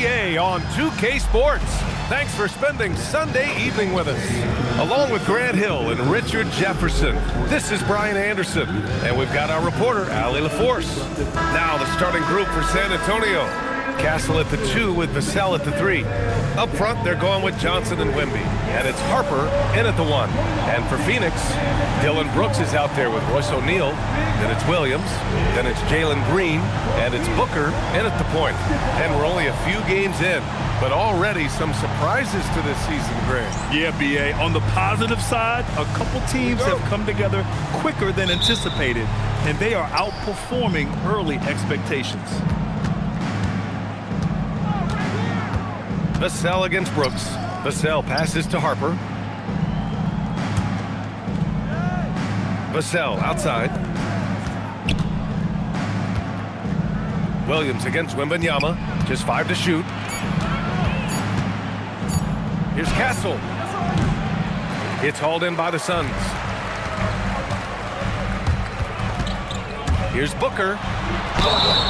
NBA on 2K Sports. Thanks for spending Sunday evening with us. Along with Grant Hill and Richard Jefferson, this is Brian Anderson, and we've got our reporter, Allie LaForce. Now the starting group for San Antonio. Castle at the 2 with Vassell at the 3. Up front, they're going with Johnson and Wemby. And it's Harper in at the 1. And for Phoenix, Dillon Brooks is out there with Royce O'Neal. Then it's Williams. Then it's Jalen Green. And it's Booker in at the point. And we're only a few games in, but already some surprises to this season, Grant. Yeah, B.A. On the positive side, a couple teams have come together quicker than anticipated, and they are outperforming early expectations. Vassell against Brooks. Vassell passes to Harper. Vassell outside. Williams against Wembanyama. Just 5 to shoot. Here's Castle. It's hauled in by the Suns. Here's Booker.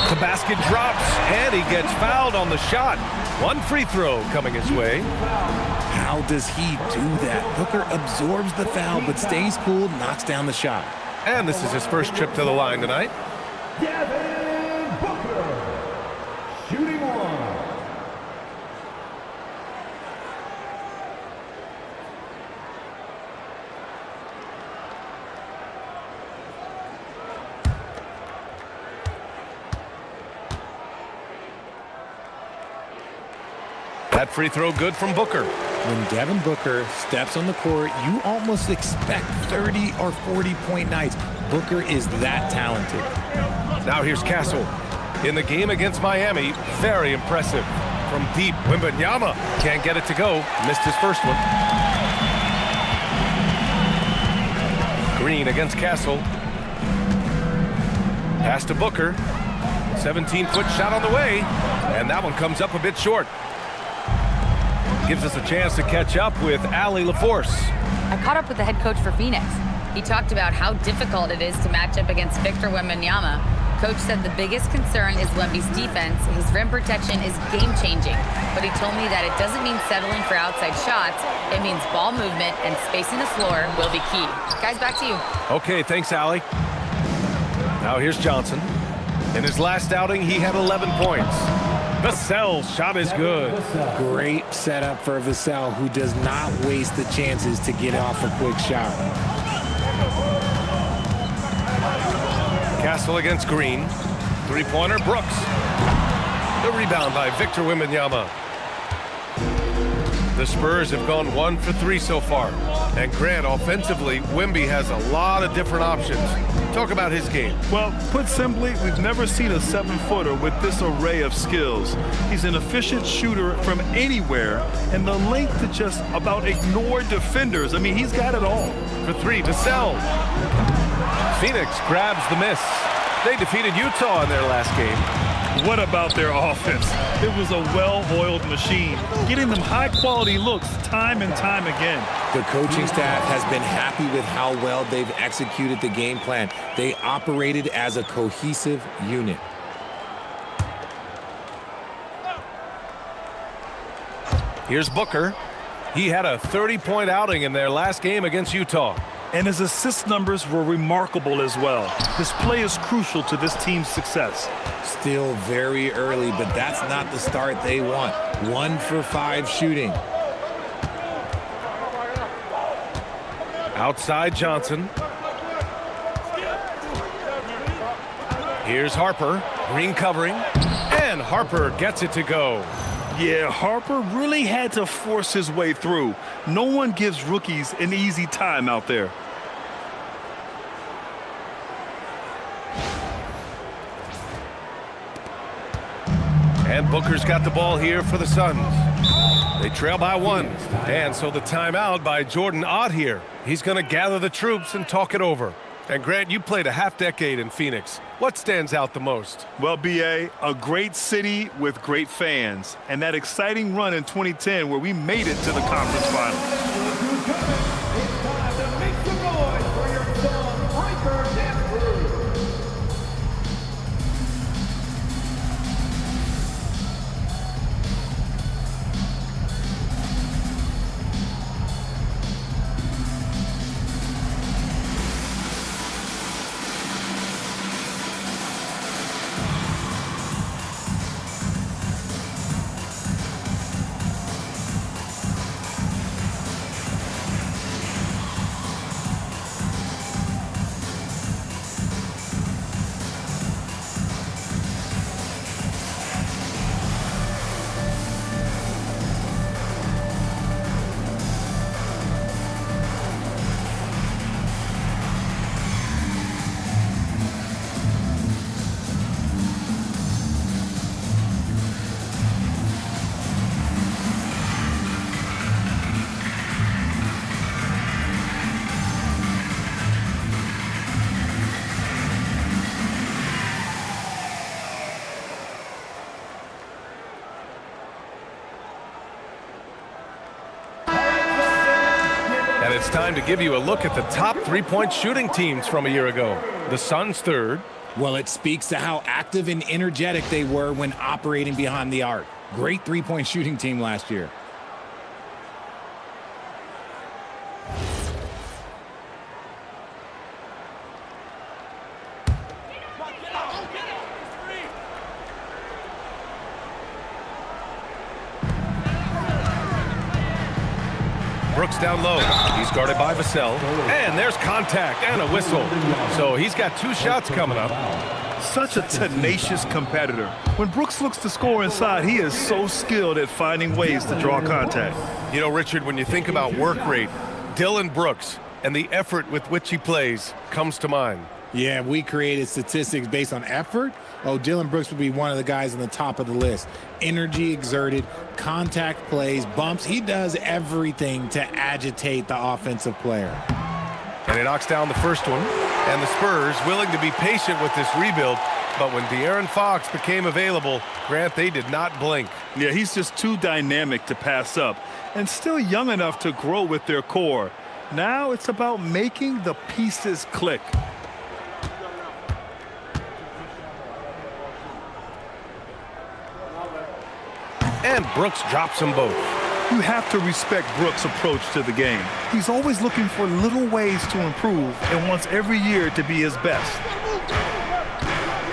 The basket drops, and he gets fouled on the shot. One free throw coming his way. How does he do that? Booker absorbs the foul, but stays cool, knocks down the shot. And this is his first trip to the line tonight. Devin Booker, shooting 1. That free throw good from Booker. When Devin Booker steps on the court, you almost expect 30 or 40-point nights. Booker is that talented. Now here's Castle. In the game against Miami, very impressive. From deep, Wembanyama can't get it to go. Missed his first one. Green against Castle. Pass to Booker. 17-foot shot on the way. And that one comes up a bit short. Gives us a chance to catch up with Allie LaForce. I caught up with the head coach for Phoenix. He talked about how difficult it is to match up against Victor Wembanyama. Coach said the biggest concern is Wemby's defense. His rim protection is game-changing. But he told me that it doesn't mean settling for outside shots. It means ball movement and spacing the floor will be key. Guys, back to you. Okay, thanks, Allie. Now here's Johnson. In his last outing, he had 11 points. Vassell's shot is good. Great setup for Vassell, who does not waste the chances to get off a quick shot. Castle against Green. Three-pointer, Brooks. The rebound by Victor Wembanyama. The Spurs have gone 1 for 3 so far. And Grant, offensively, Wemby has a lot of different options. Talk about his game. Well, put simply, we've never seen a 7-footer with this array of skills. He's an efficient shooter from anywhere, and the length to just about ignore defenders. I mean, he's got it all. For 3, Vassell. Phoenix grabs the miss. They defeated Utah in their last game. What about their offense? It was a well-oiled machine, getting them high-quality looks time and time again. The coaching staff has been happy with how well they've executed the game plan. They operated as a cohesive unit. Here's Booker. He had a 30-point outing in their last game against Utah. And his assist numbers were remarkable as well. His play is crucial to this team's success. Still very early, but that's not the start they want. 1 for 5 shooting. Outside Johnson. Here's Harper. Green covering. And Harper gets it to go. Yeah, Harper really had to force his way through. No one gives rookies an easy time out there. And Booker's got the ball here for the Suns. They trail by 1. And so the timeout by Jordan Ott here. He's going to gather the troops and talk it over. And Grant, you played a half-decade in Phoenix. What stands out the most? Well, B.A., a great city with great fans. And that exciting run in 2010 where we made it to the conference finals. it's time to give you a look at the top three-point shooting teams from a year ago. The Suns third. Well, it speaks to how active and energetic they were when operating behind the arc. Great three-point shooting team last year. Brooks down low. He's guarded by Vassell. And there's contact and a whistle. So he's got 2 shots coming up. Such a tenacious competitor. When Brooks looks to score inside, he is so skilled at finding ways to draw contact. You know, Richard, when you think about work rate, Dillon Brooks and the effort with which he plays comes to mind. Yeah, we created statistics based on effort. Oh, Dillon Brooks would be one of the guys on the top of the list. Energy exerted, contact plays, bumps. He does everything to agitate the offensive player. And he knocks down the first one. And the Spurs willing to be patient with this rebuild. But when De'Aaron Fox became available, Grant, they did not blink. Yeah, he's just too dynamic to pass up and still young enough to grow with their core. Now it's about making the pieces click. And Brooks drops them both. You have to respect Brooks' approach to the game. He's always looking for little ways to improve and wants every year to be his best.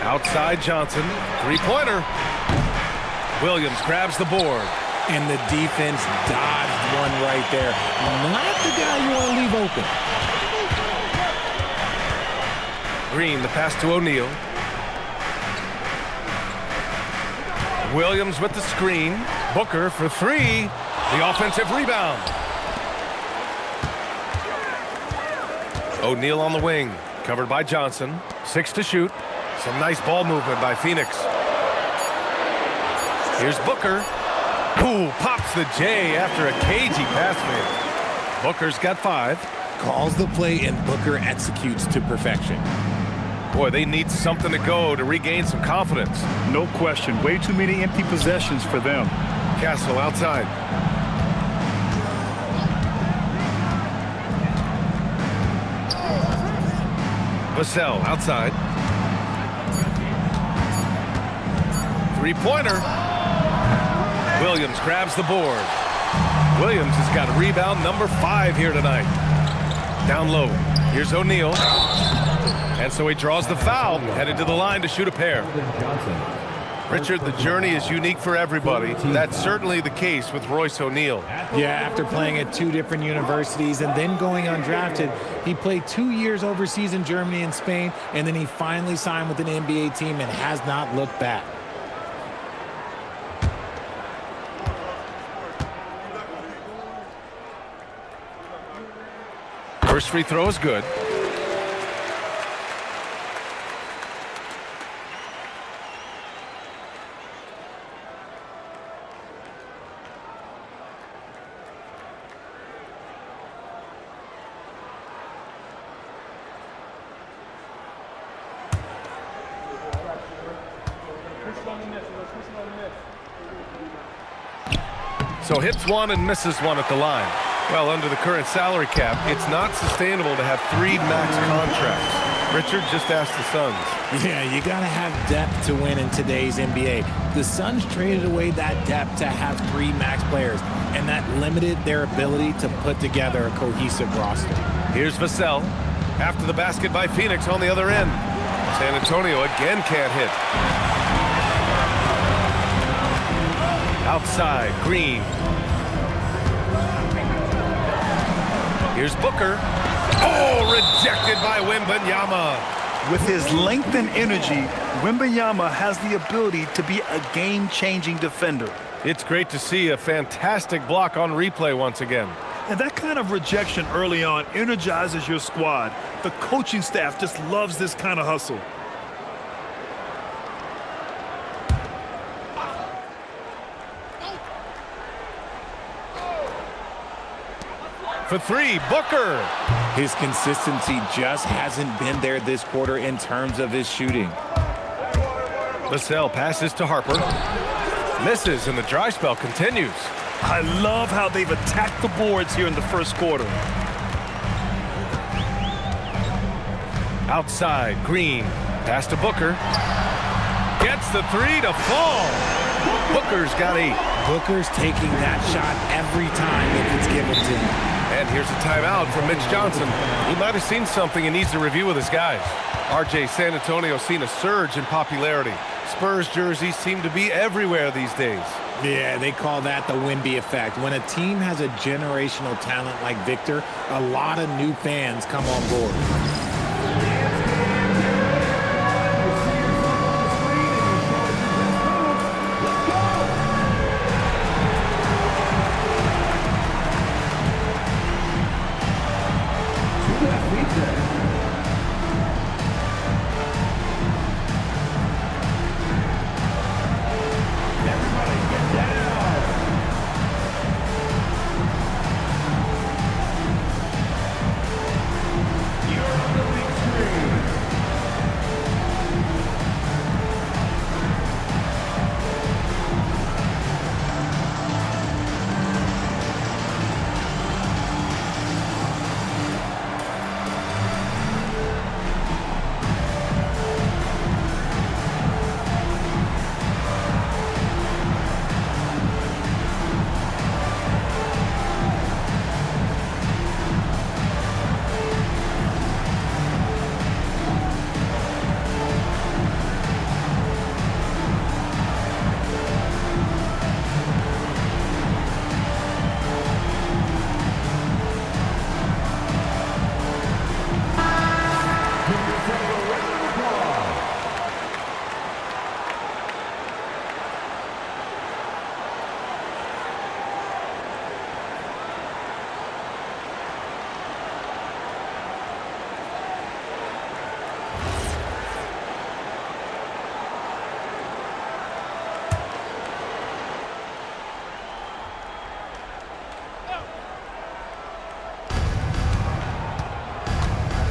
Outside Johnson, three-pointer. Williams grabs the board. And the defense dodged one right there. Not the guy you want to leave open. Green, the pass to O'Neal. Williams with the screen. Booker for 3. The offensive rebound. O'Neal on the wing. Covered by Johnson. 6 to shoot. Some nice ball movement by Phoenix. Here's Booker. Ooh, pops the J after a cagey pass fake. Booker's got 5. Calls the play and Booker executes to perfection. Boy, they need something to go to regain some confidence. No question. Way too many empty possessions for them. Castle outside. Vassell outside. Three-pointer. Williams grabs the board. Williams has got rebound number 5 here tonight. Down low. Here's O'Neal. And so he draws the foul, headed to the line to shoot a pair. Richard, the journey is unique for everybody. That's certainly the case with Royce O'Neal. Yeah, after playing at 2 different universities and then going undrafted, he played 2 years overseas in Germany and Spain, and then he finally signed with an NBA team and has not looked back. First free throw is good. So hits 1 and misses 1 at the line. Well, under the current salary cap, it's not sustainable to have 3 max contracts. Richard just asked the Suns. Yeah, you got to have depth to win in today's NBA. The Suns traded away that depth to have 3 max players, and that limited their ability to put together a cohesive roster. Here's Vassell. After the basket by Phoenix on the other end. San Antonio again can't hit. Outside, Green. Here's Booker. Oh, rejected by Wembanyama. With his length and energy, Wembanyama has the ability to be a game-changing defender. It's great to see a fantastic block on replay once again. And that kind of rejection early on energizes your squad. The coaching staff just loves this kind of hustle. For 3, Booker. His consistency just hasn't been there this quarter in terms of his shooting. Vassell passes to Harper. Misses, and the dry spell continues. I love how they've attacked the boards here in the first quarter. Outside, Green. Pass to Booker. Gets the three to fall. Booker's got 8. Booker's taking that shot every time if it's given to him. And here's a timeout from Mitch Johnson. He might have seen something and needs to review with his guys. RJ, San Antonio's seen a surge in popularity. Spurs jerseys seem to be everywhere these days. Yeah, they call that the Wemby effect. When a team has a generational talent like Victor, a lot of new fans come on board.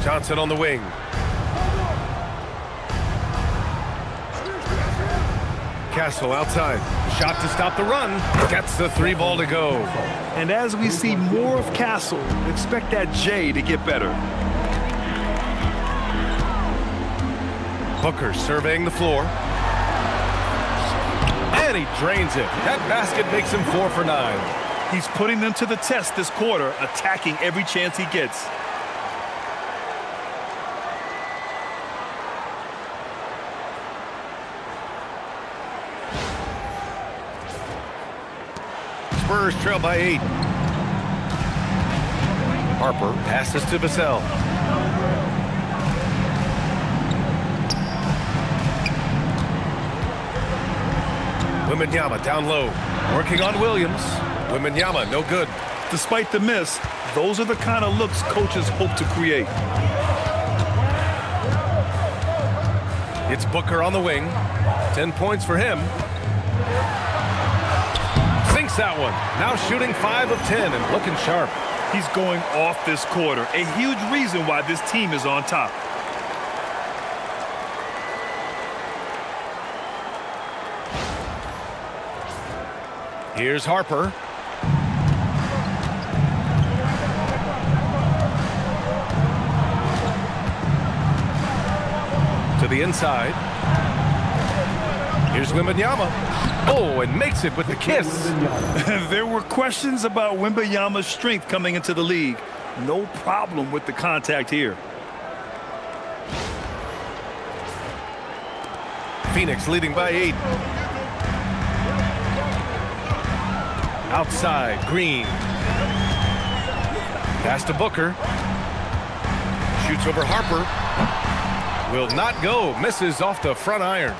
Johnson on the wing. Castle outside. Shot to stop the run. Gets the 3 ball to go. And as we see more of Castle, expect that J to get better. Booker surveying the floor. And he drains it. That basket makes him 4 for 9. He's putting them to the test this quarter, attacking every chance he gets. Spurs trail by 8. Harper passes to Vassell. Wembanyama down low. Working on Williams. Wembanyama, no good. Despite the miss, those are the kind of looks coaches hope to create. It's Booker on the wing. 10 points for him. Sinks that one. Now shooting 5 of 10 and looking sharp. He's going off this quarter. A huge reason why this team is on top. Here's Harper. To the inside. Here's Wembanyama. Oh, and makes it with the kiss. There were questions about Wembanyama's strength coming into the league. No problem with the contact here. Phoenix leading by 8. Outside, Green. Pass to Booker. Shoots over Harper. Will not go. Misses off the front iron.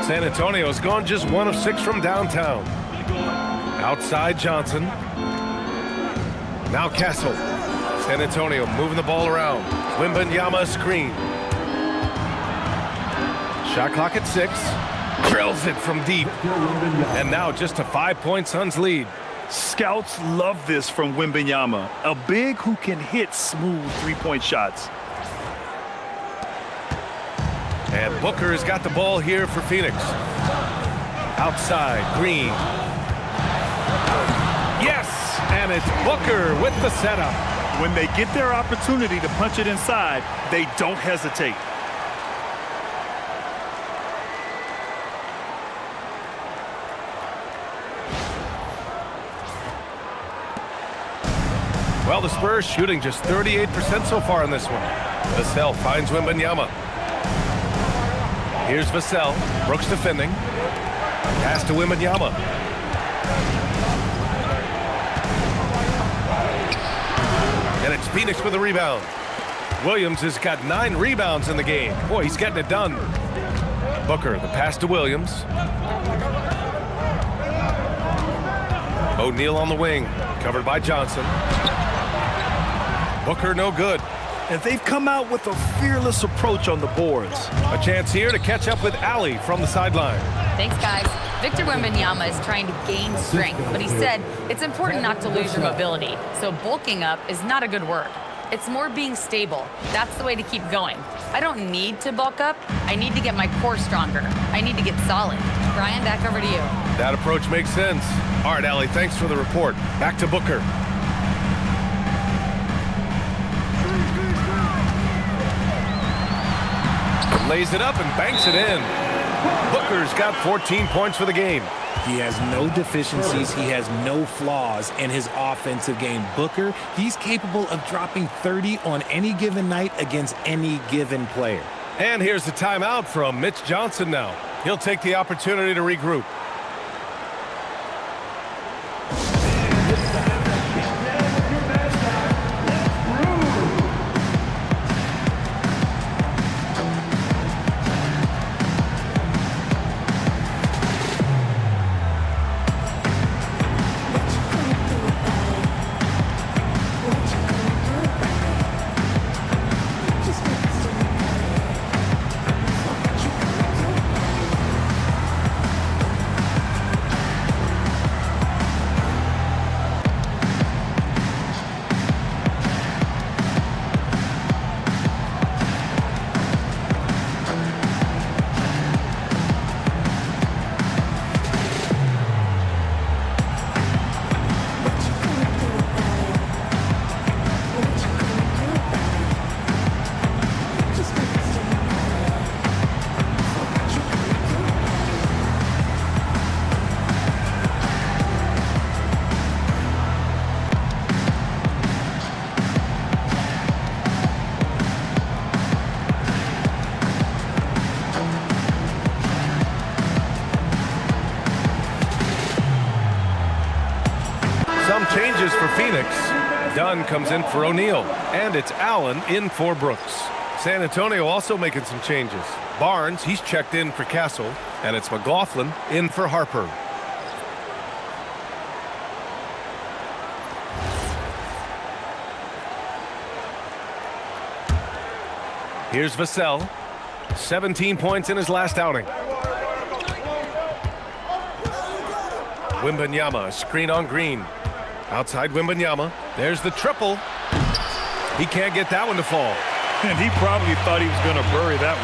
San Antonio's gone just 1 of 6 from downtown. Outside, Johnson. Now Castle. San Antonio moving the ball around. Wembanyama screen. Shot clock at 6. Drills it from deep. And now just a 5-point Suns lead. Scouts love this from Wembanyama, a big who can hit smooth three-point shots. And Booker has got the ball here for Phoenix. Outside, Green. Yes, and it's Booker with the setup. When they get their opportunity to punch it inside, they don't hesitate. Well, the Spurs shooting just 38% so far in this one. Vassell finds Wembanyama. Here's Vassell. Brooks defending. Pass to Wembanyama. And it's Phoenix with a rebound. Williams has got 9 rebounds in the game. Boy, he's getting it done. Booker, the pass to Williams. O'Neal on the wing, covered by Johnson. Booker no good. And they've come out with a fearless approach on the boards. A chance here to catch up with Ali from the sideline. Thanks, guys. Victor Wembanyama is trying to gain strength, but he said it's important not to lose your mobility. So bulking up is not a good word. It's more being stable. That's the way to keep going. I don't need to bulk up. I need to get my core stronger. I need to get solid. Brian, back over to you. That approach makes sense. All right, Ali, thanks for the report. Back to Booker. Lays it up and banks it in. Booker's got 14 points for the game. He has no deficiencies. He has no flaws in his offensive game. Booker, he's capable of dropping 30 on any given night against any given player. And here's the timeout from Mitch Johnson now. He'll take the opportunity to regroup. Some changes for Phoenix. Dunn comes in for O'Neal, and it's Allen in for Brooks. San Antonio also making some changes. Barnes, he's checked in for Castle, and it's McLaughlin in for Harper. Here's Vassell. 17 points in his last outing. Wembanyama, screen on Green. Outside Wembanyama. There's the triple. He can't get that one to fall. And he probably thought he was going to bury that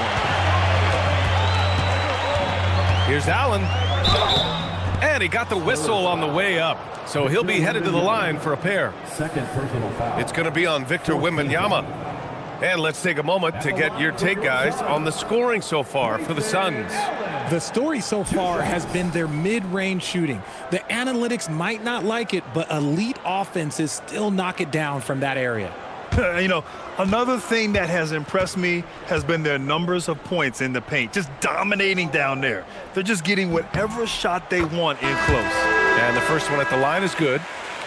one. Here's Allen. And he got the whistle on the way up. So he'll be headed to the line for a pair. Second personal foul. It's going to be on Victor Wembanyama. And let's take a moment to get your take, guys, on the scoring so far for the Suns. The story so far has been their mid-range shooting. The analytics might not like it, but elite offenses still knock it down from that area. You know, another thing that has impressed me has been their numbers of points in the paint, just dominating down there. They're just getting whatever shot they want in close. And the first one at the line is good.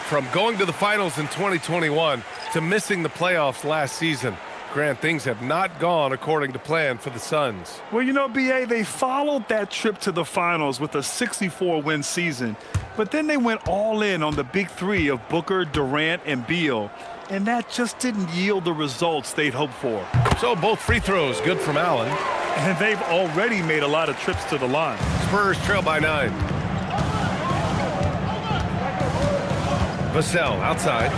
From going to the finals in 2021 to missing the playoffs last season, Grant, things have not gone according to plan for the Suns. Well, you know, B.A., they followed that trip to the finals with a 64-win season, but then they went all in on the big three of Booker, Durant, and Beal, and that just didn't yield the results they'd hoped for. So both free throws good from Allen. And they've already made a lot of trips to the line. Spurs trail by 9. Vassell outside.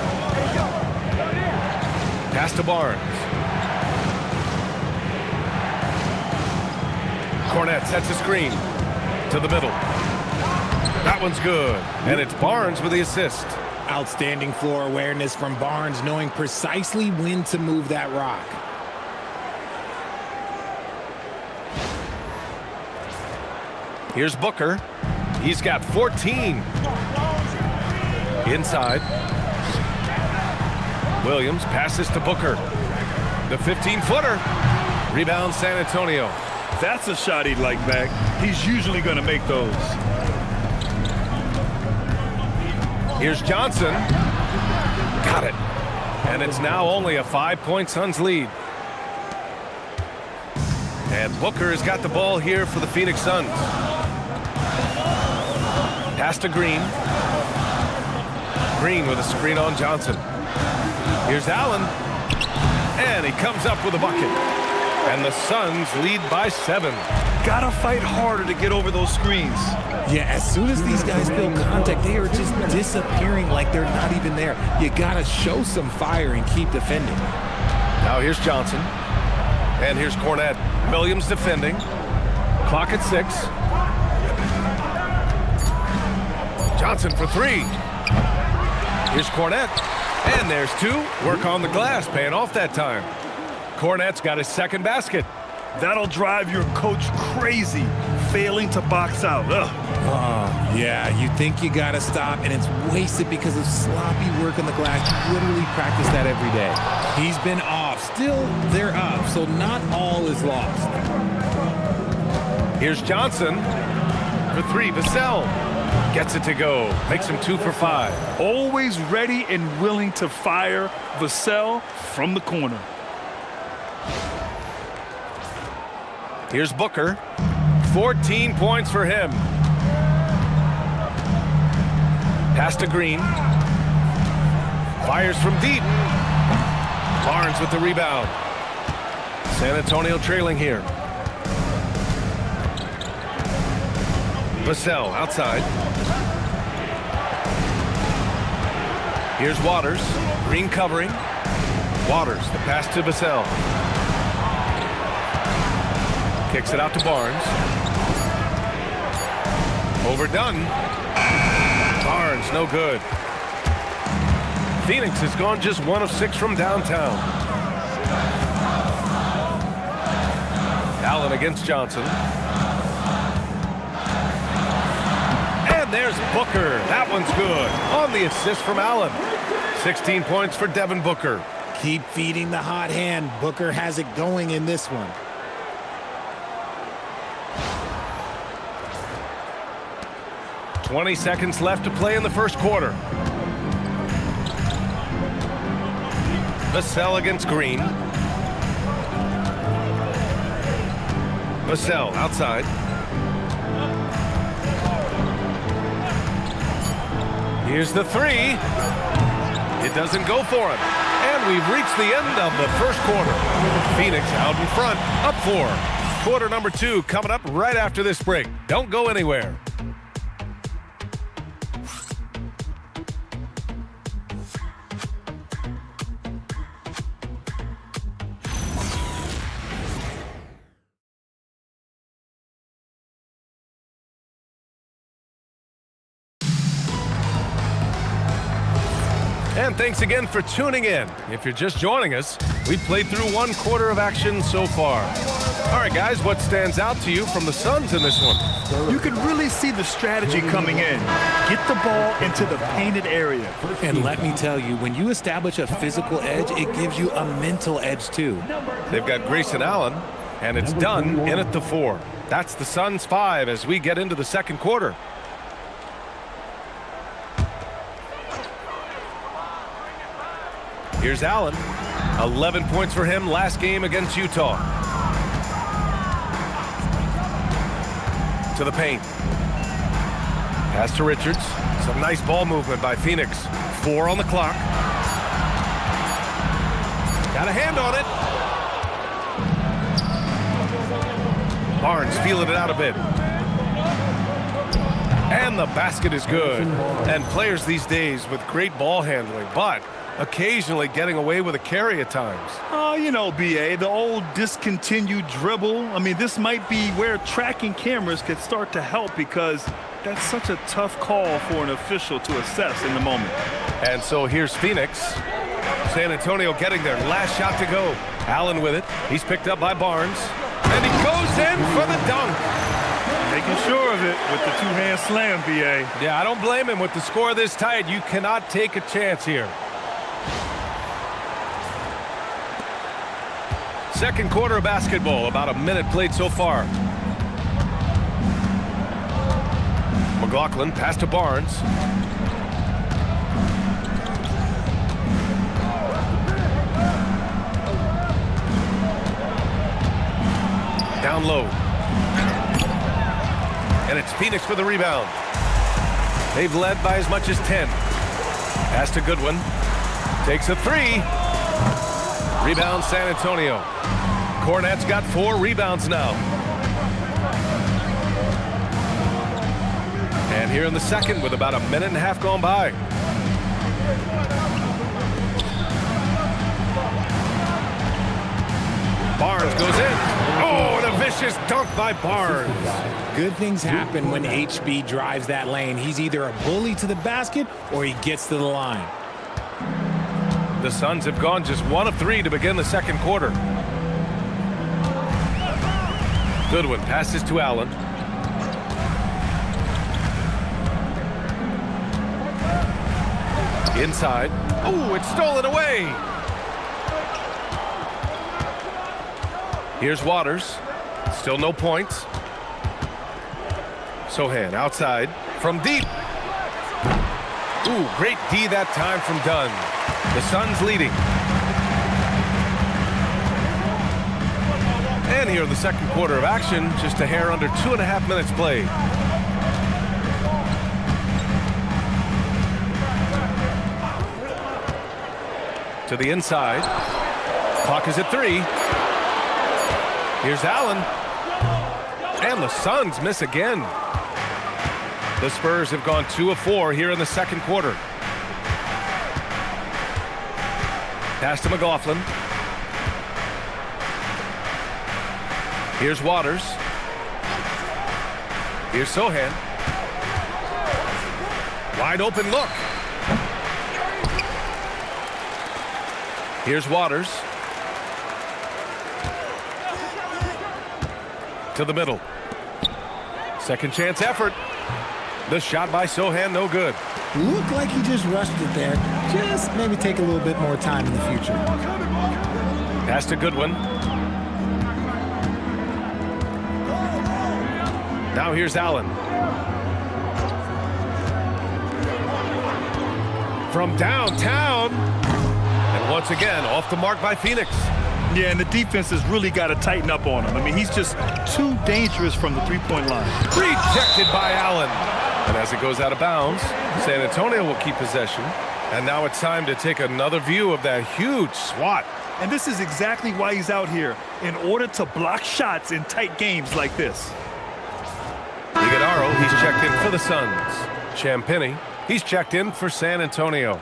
Pass to Barnes. Cornette sets a screen to the middle. That one's good. And it's Barnes with the assist. Outstanding floor awareness from Barnes, knowing precisely when to move that rock. Here's Booker. He's got 14. Inside. Williams passes to Booker. The 15-footer. Rebound San Antonio. That's a shot he'd like back. He's usually going to make those. Here's Johnson. Got it. And it's now only a 5-point Suns lead. And Booker has got the ball here for the Phoenix Suns. Pass to Green. Green with a screen on Johnson. Here's Allen. And he comes up with a bucket. And the Suns lead by 7. Gotta fight harder to get over those screens. Yeah, as soon as these guys feel contact, they are just disappearing like they're not even there. You gotta show some fire and keep defending. Now here's Johnson. And here's Cornette. Williams defending. Clock at 6. Johnson for 3. Here's Cornette. And there's 2. Work on the glass, paying off that time. Cornette's got his second basket. That'll drive your coach crazy, failing to box out. Ugh. Oh, yeah, you think you gotta stop, and it's wasted because of sloppy work on the glass. You literally practice that every day. He's been off. Still, they're up, so not all is lost. Here's Johnson for 3. Vassell gets it to go. Makes him 2 for 5. Always ready and willing to fire. Vassell from the corner. Here's Booker. 14 points for him. Pass to Green. Fires from deep. Barnes with the rebound. San Antonio trailing here. Vassell outside. Here's Waters. Green covering. Waters, the pass to Vassell. Kicks it out to Barnes. Overdone. Barnes, no good. Phoenix has gone just 1 of 6 from downtown. Allen against Johnson. And there's Booker. That one's good. On the assist from Allen. 16 points for Devin Booker. Keep feeding the hot hand. Booker has it going in this one. .20 seconds left to play in the first quarter. Vassell against Green. Vassell outside. Here's the 3. It doesn't go for him. And we've reached the end of the first quarter. Phoenix out in front, up 4. Quarter number 2 coming up right after this break. Don't go anywhere. And thanks again for tuning in. If you're just joining us, we played through 1 quarter of action so far. All right, guys, what stands out to you from the Suns in this one? You can really see the strategy coming in. Get the ball into the painted area. And let me tell you, when you establish a physical edge, it gives you a mental edge too. They've got Grayson Allen, and it's done in at the 4. That's the Suns 5 as we get into the second quarter. Here's Allen. 11 points for him last game against Utah. To the paint. Pass to Richards. Some nice ball movement by Phoenix. 4 on the clock. Got a hand on it. Barnes feeling it out a bit. And the basket is good. And players these days with great ball handling, but occasionally getting away with a carry at times. Oh, you know, BA, the old discontinued dribble. I mean, this might be where tracking cameras could start to help, because that's such a tough call for an official to assess in the moment. And so here's Phoenix. San Antonio getting their last shot to go. Allen with it. He's picked up by Barnes. And he goes in for the dunk. Making sure of it with the two-hand slam, BA. Yeah, I don't blame him. With the score this tight, you cannot take a chance here. Second quarter of basketball, about a minute played so far. McLaughlin pass to Barnes. Down low. And it's Phoenix for the rebound. They've led by as much as 10. Pass to Goodwin. Takes a three. Rebound San Antonio. Cornette's got 4 rebounds now. And here in the second with about a minute and a half gone by. Barnes goes in. Oh, and a vicious dunk by Barnes. Good things happen when HB drives that lane. He's either a bully to the basket or he gets to the line. The Suns have gone just 1 of 3 to begin the second quarter. Goodwin passes to Allen. Inside. Oh, it's stolen away. Here's Waters. Still no points. Sohan outside from deep. Ooh, great D that time from Dunn. The Suns leading. And here in the second quarter of action, just a hair under 2.5 minutes played. To the inside. Clock is at 3. Here's Allen. And the Suns miss again. The Spurs have gone 2 of 4 here in the second quarter. Pass to McLaughlin. Here's Waters. Here's Sohan. Wide open look. Here's Waters. To the middle. Second chance effort. The shot by Sohan, no good. Looked like he just rushed it there. Just maybe take a little bit more time in the future. Pass to Goodwin. Now here's Allen. From downtown. And once again, off the mark by Phoenix. Yeah, and the defense has really got to tighten up on him. I mean, he's just too dangerous from the three-point line. Rejected by Allen. And as it goes out of bounds, San Antonio will keep possession. And now it's time to take another view of that huge swat. And this is exactly why he's out here, in order to block shots in tight games like this. Iguodaro, he's checked in for the Suns. Champagnie, he's checked in for San Antonio.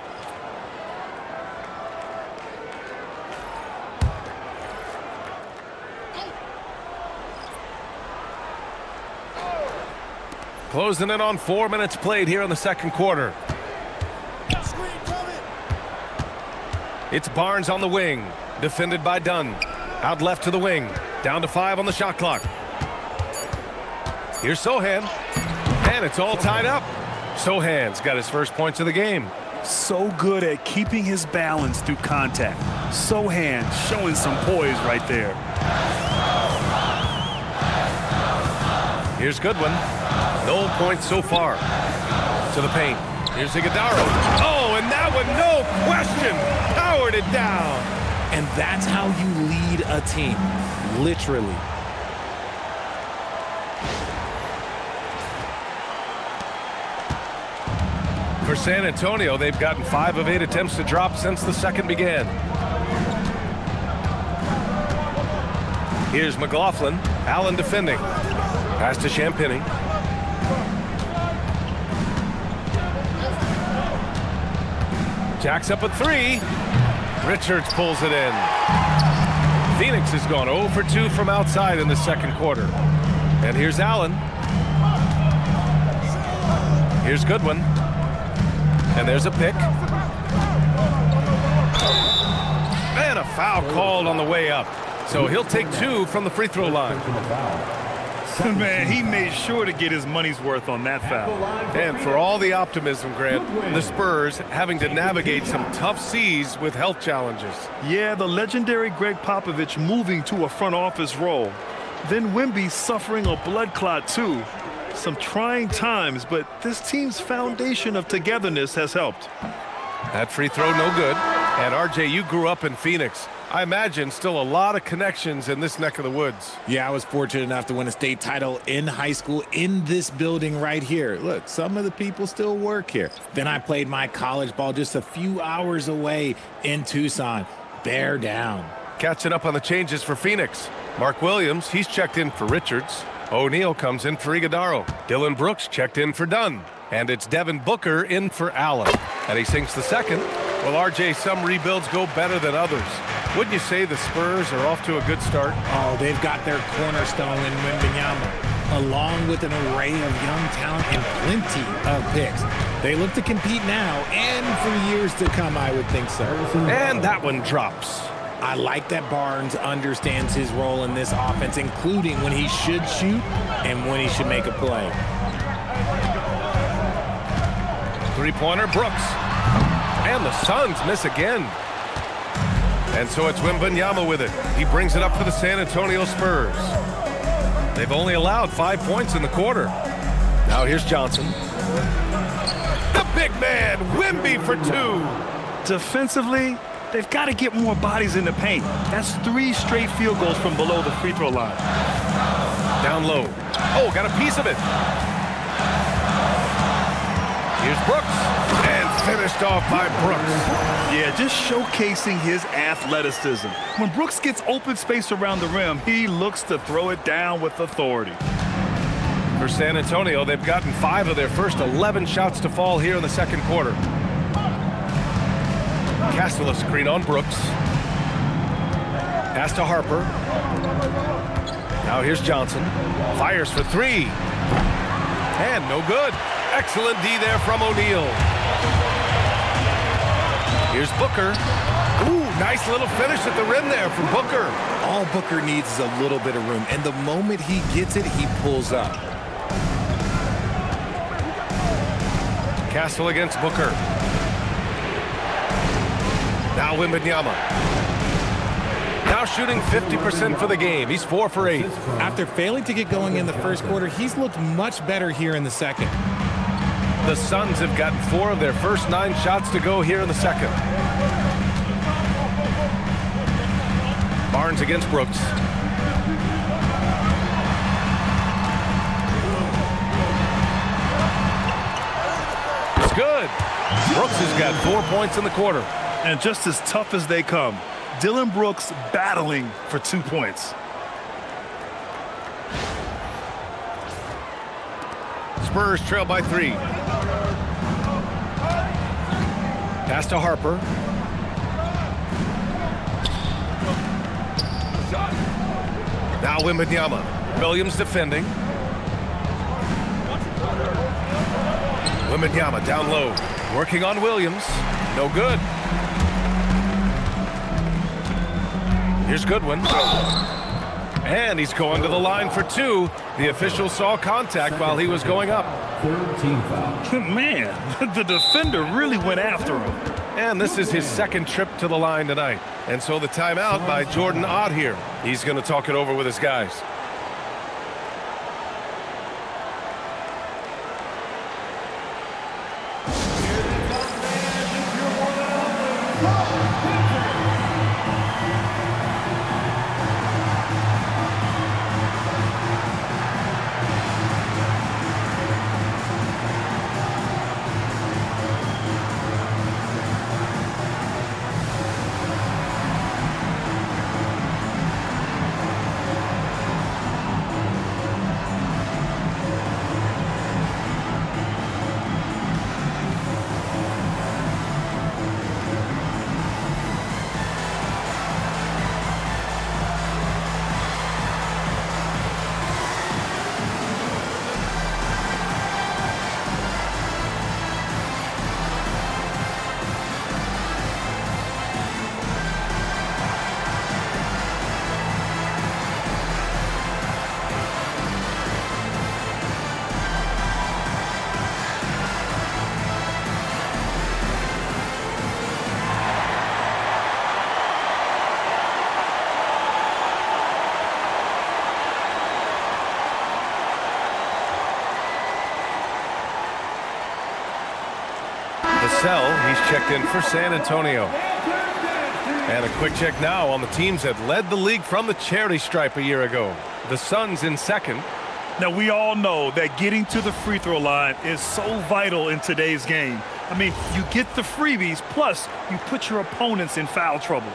Closing in on 4 minutes played here in the second quarter. It's Barnes on the wing, defended by Dunn. Out left to the wing, down to 5 on the shot clock. Here's Sohan, and it's all tied up. Sohan's got his first points of the game. So good at keeping his balance through contact. Sohan showing some poise right there. Here's Goodwin. No points so far. To the paint. Here's Iguodaro. Oh, and that one, no question, powered it down. And that's how you lead a team, literally. For San Antonio, they've gotten 5 of 8 attempts to drop since the second began. Here's McLaughlin. Allen defending. Pass to Champagnie. Jacks up a three. Richards pulls it in. Phoenix has gone 0 for 2 from outside in the second quarter. And here's Allen. Here's Goodwin. And there's a pick. And a foul called on the way up. So he'll take 2 from the free throw line. Man, he made sure to get his money's worth on that foul. And for all the optimism, Grant, the Spurs having to navigate some tough seas with health challenges. Yeah, the legendary Greg Popovich moving to a front office role. Then Wemby suffering a blood clot too. Some trying times, but this team's foundation of togetherness has helped. That free throw no good. And RJ, you grew up in Phoenix. I imagine still a lot of connections in this neck of the woods. Yeah, I was fortunate enough to win a state title in high school in this building right here. Look, some of the people still work here. Then I played my college ball just a few hours away in Tucson. Bear down. Catching up on the changes for Phoenix. Mark Williams, he's checked in for Richards. O'Neal comes in for Iguodaro. Dylan Brooks checked in for Dunn. And it's Devin Booker in for Allen. And he sinks the second. Well, RJ, some rebuilds go better than others. Wouldn't you say the Spurs are off to a good start? Oh, they've got their cornerstone in Wembanyama, along with an array of young talent and plenty of picks. They look to compete now and for years to come, I would think so. And that one drops. I like that Barnes understands his role in this offense, including when he should shoot and when he should make a play. Three-pointer, Brooks. And the Suns miss again. And so it's Wembanyama with it. He brings it up for the San Antonio Spurs. They've only allowed 5 points in the quarter. Now here's Johnson. The big man, Wemby for 2. Defensively, they've got to get more bodies in the paint. That's 3 straight field goals from below the free throw line. Down low. Oh, got a piece of it. Here's Brooks. And finished off by Brooks. Yeah, just showcasing his athleticism. When Brooks gets open space around the rim, he looks to throw it down with authority. For San Antonio, they've gotten 5 of their first 11 shots to fall here in the second quarter. Castle a screen on Brooks. Pass to Harper. Now here's Johnson. Fires for 3. And no good. Excellent D there from O'Neal. Here's Booker. Ooh, nice little finish at the rim there from Booker. All Booker needs is a little bit of room, and the moment he gets it, he pulls up. Castle against Booker. Now Wembanyama. Now shooting 50% for the game. He's 4 for 8. After failing to get going in the first quarter, he's looked much better here in the second. The Suns have gotten 4 of their first 9 shots to go here in the second. Barnes against Brooks. It's good. Brooks has got 4 points in the quarter. And just as tough as they come, Dylan Brooks battling for 2 points. Spurs trail by 3. Pass to Harper. Now Wembanyama. Williams defending. Wembanyama down low. Working on Williams. No good. Here's Goodwin. And he's going to the line for 2. The official saw contact while he was going up. 13 foul. Man, the defender really went after him. And this is his second trip to the line tonight. And so the timeout by Jordan Ott here. He's going to talk it over with his guys. Vassell, he's checked in for San Antonio. And a quick check now on the teams that led the league from the charity stripe a year ago. The Suns in second. Now, we all know that getting to the free throw line is so vital in today's game. I mean, you get the freebies, plus you put your opponents in foul trouble.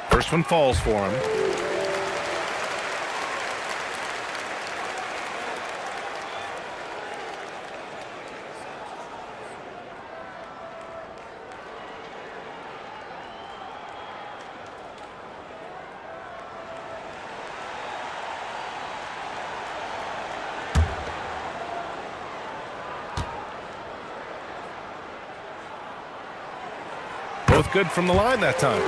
First one falls for him. Both good from the line that time.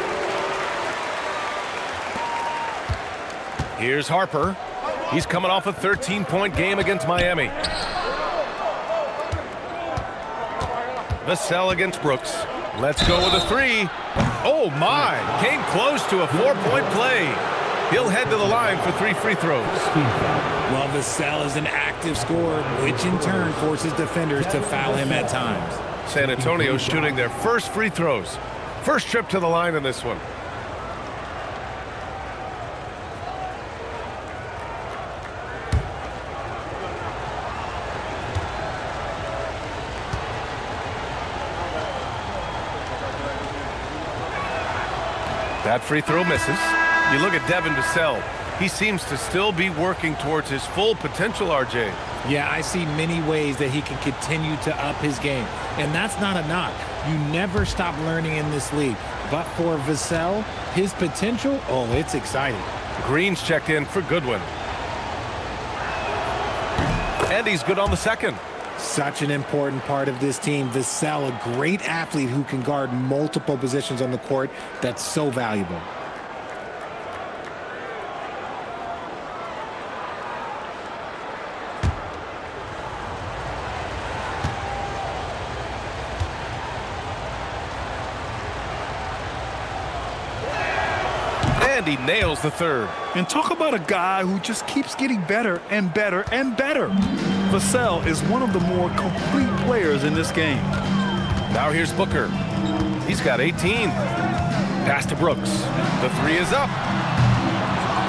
Here's Harper. He's coming off a 13-point game against Miami. Vassell against Brooks. Let's go with a three. Oh, my. Came close to a 4-point play. He'll head to the line for 3 free throws. Well, Vassell is an active scorer, which in turn forces defenders to foul him at times. San Antonio shooting their first free throws. First trip to the line in this one. That free throw misses. You look at Devin Booker. He seems to still be working towards his full potential, RJ. Yeah, I see many ways that he can continue to up his game. And that's not a knock. You never stop learning in this league. But for Vassell, his potential, oh, it's exciting. Green's checked in for Goodwin. And he's good on the second. Such an important part of this team. Vassell, a great athlete who can guard multiple positions on the court. That's so valuable. And he nails the third. And talk about a guy who just keeps getting better and better and better. Vassell is one of the more complete players in this game. Now here's Booker. He's got 18. Pass to Brooks. The three is up.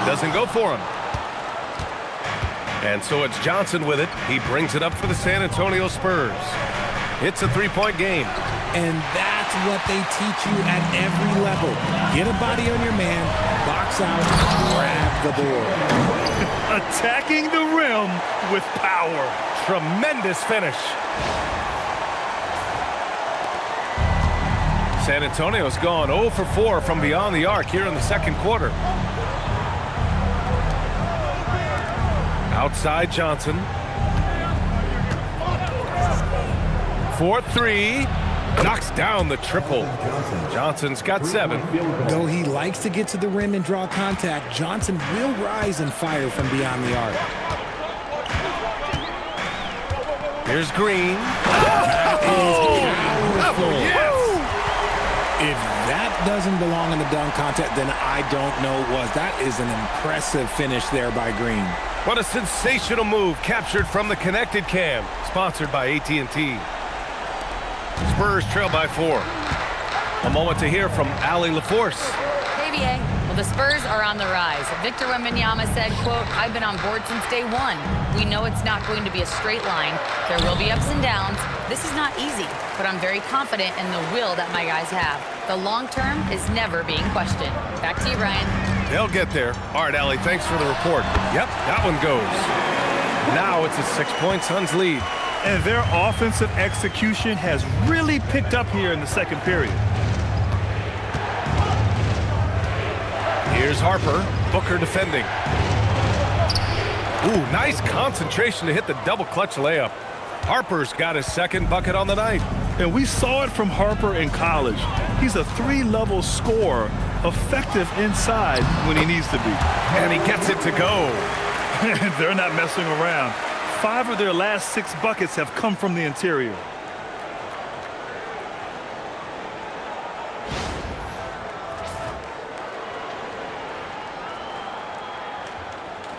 Doesn't go for him. And so it's Johnson with it. He brings it up for the San Antonio Spurs. It's a 3-point game. And that's what they teach you at every level. Get a body on your man, box out, grab the board. Attacking the rim with power. Tremendous finish. San Antonio's gone 0 for 4 from beyond the arc here in the second quarter. Outside Johnson. 4-3. Knocks down the triple. Johnson's got 7. Though he likes to get to the rim and draw contact, Johnson will rise and fire from beyond the arc. Here's Green. That is powerful. Yes! If that doesn't belong in the dunk contest, then I don't know what was. That is an impressive finish there by Green. What a sensational move captured from the connected cam. Sponsored by AT&T. Spurs trail by 4. A moment to hear from Allie LaForce. Hey, BA. Well, the Spurs are on the rise. Victor Wembanyama said, quote, "I've been on board since day one. We know it's not going to be a straight line. There will be ups and downs. This is not easy, but I'm very confident in the will that my guys have. The long term is never being questioned." Back to you, Brian. They'll get there. All right, Allie, thanks for the report. Yep, that one goes. Now it's a 6-point Suns lead. And their offensive execution has really picked up here in the second period. Here's Harper. Booker defending. Ooh, nice concentration to hit the double clutch layup. Harper's got his second bucket on the night. And we saw it from Harper in college. He's a 3-level scorer, effective inside when he needs to be. And he gets it to go. They're not messing around. 5 of their last 6 buckets have come from the interior.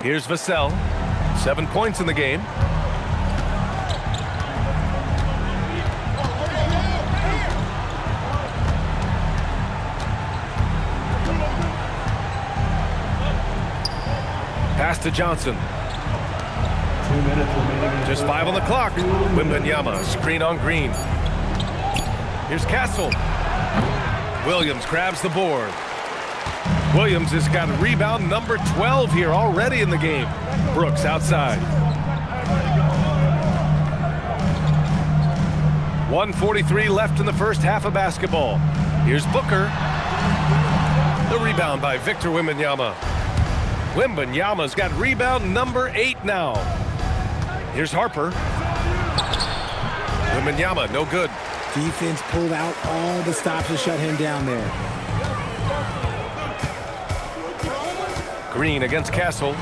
Here's Vassell. 7 points in the game. Pass to Johnson. 2 minutes remaining. Just 5 on the clock. Wembanyama, screen on Green. Here's Castle. Williams grabs the board. Williams has got rebound number 12 here already in the game. Brooks outside. 1:43 left in the first half of basketball. Here's Booker. The rebound by Victor Wembanyama. Wembanyama's got rebound number 8 now. Here's Harper. Wembanyama, no good. Defense pulled out all the stops to shut him down there. Green against Castle.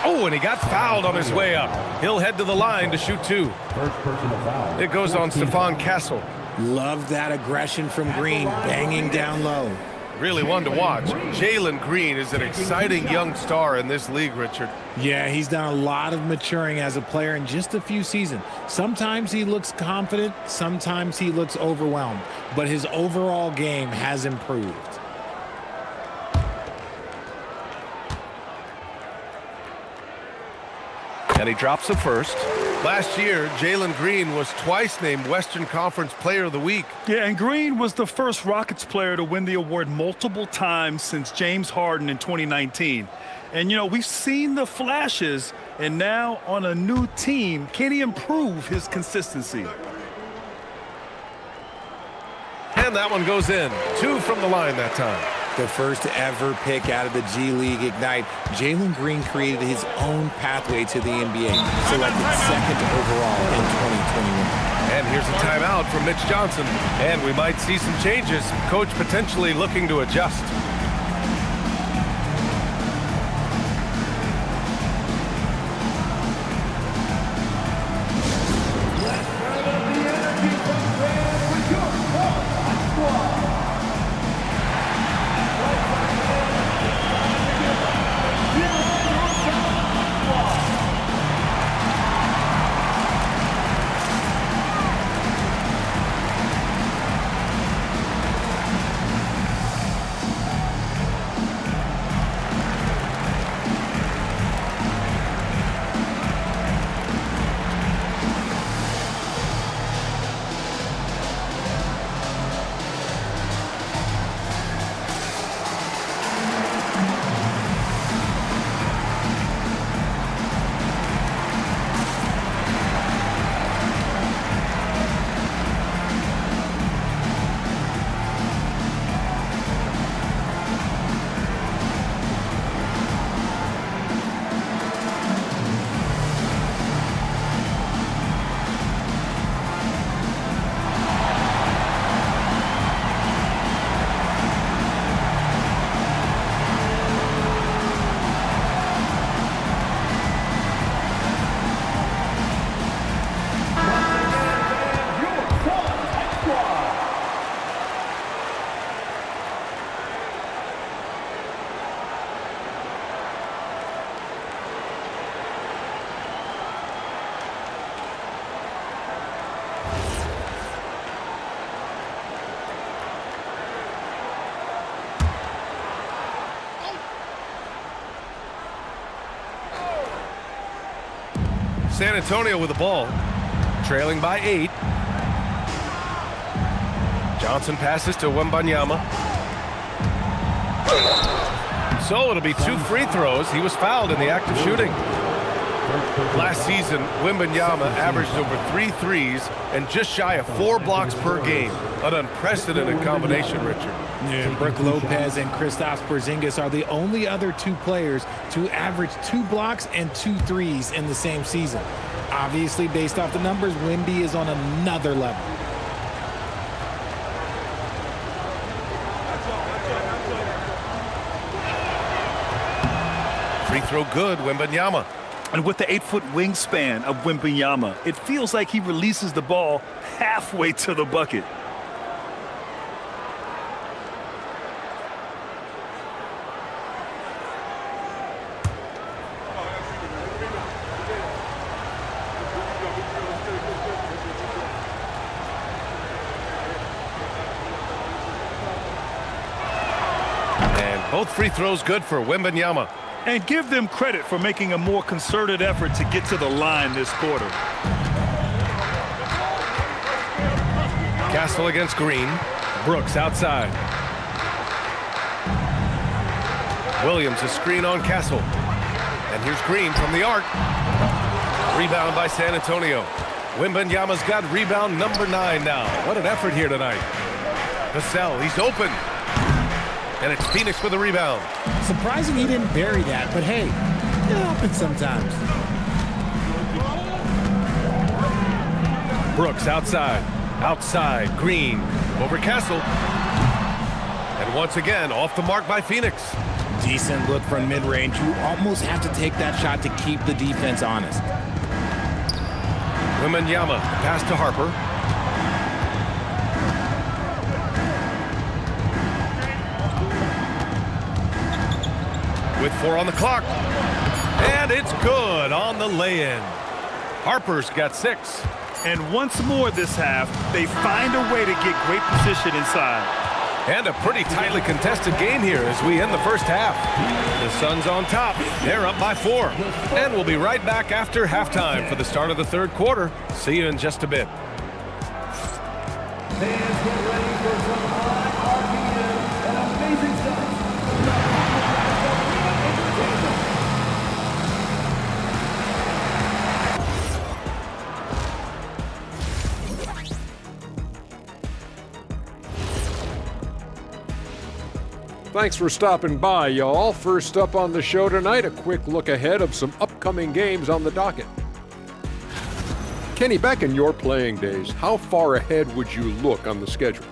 Oh, and he got fouled on his way up. He'll head to the line to shoot 2. First personal foul. It goes on Stephon Castle. Love that aggression from Green, banging down low. Really one to watch. Jalen Green is an exciting young star in this league, Richard. Yeah, he's done a lot of maturing as a player in just a few seasons. Sometimes he looks confident, sometimes he looks overwhelmed, but his overall game has improved. And he drops the first. Last year, Jalen Green was twice named Western Conference Player of the Week. Yeah, and Green was the first Rockets player to win the award multiple times since James Harden in 2019. And, you know, we've seen the flashes, and now on a new team, can he improve his consistency? And that one goes in. 2 from the line that time. The first ever pick out of the G League Ignite, Jalen Green created his own pathway to the NBA, selected second overall in 2021. And here's a timeout from Mitch Johnson. And we might see some changes. Coach potentially looking to adjust. San Antonio with the ball, trailing by 8. Johnson passes to Wembanyama. So it'll be 2 free throws. He was fouled in the act of shooting. Last season, Wembanyama averaged over 3 threes and just shy of 4 blocks per game. An unprecedented combination, Richard. Yeah, Brook Lopez and Kristaps Porzingis are the only other 2 players to average 2 blocks and 2 threes in the same season. Obviously, based off the numbers, Wemby is on another level. Free throw good, Wembanyama. And with the 8-foot wingspan of Wembanyama, it feels like he releases the ball halfway to the bucket. Both free throws good for Wembanyama. And give them credit for making a more concerted effort to get to the line this quarter. Castle against Green. Brooks outside. Williams a screen on Castle. And here's Green from the arc. Rebound by San Antonio. Wembanyama's got rebound number 9 now. What an effort here tonight. Vassell, he's open. And it's Phoenix with a rebound. Surprising he didn't bury that, but hey, it happens sometimes. Brooks outside. Outside, Green over Castle. And once again, off the mark by Phoenix. Decent look from mid-range. You almost have to take that shot to keep the defense honest. Wembanyama, pass to Harper. With 4 on the clock. And it's good on the lay-in. Harper's got 6. And once more this half, they find a way to get great position inside. And a pretty tightly contested game here as we end the first half. The Suns on top. They're up by 4. And we'll be right back after halftime for the start of the third quarter. See you in just a bit. Fans, get ready for some high-RPM and amazing stuff. Thanks for stopping by, y'all. First up on the show tonight, a quick look ahead of some upcoming games on the docket. Kenny, back in your playing days, how far ahead would you look on the schedule?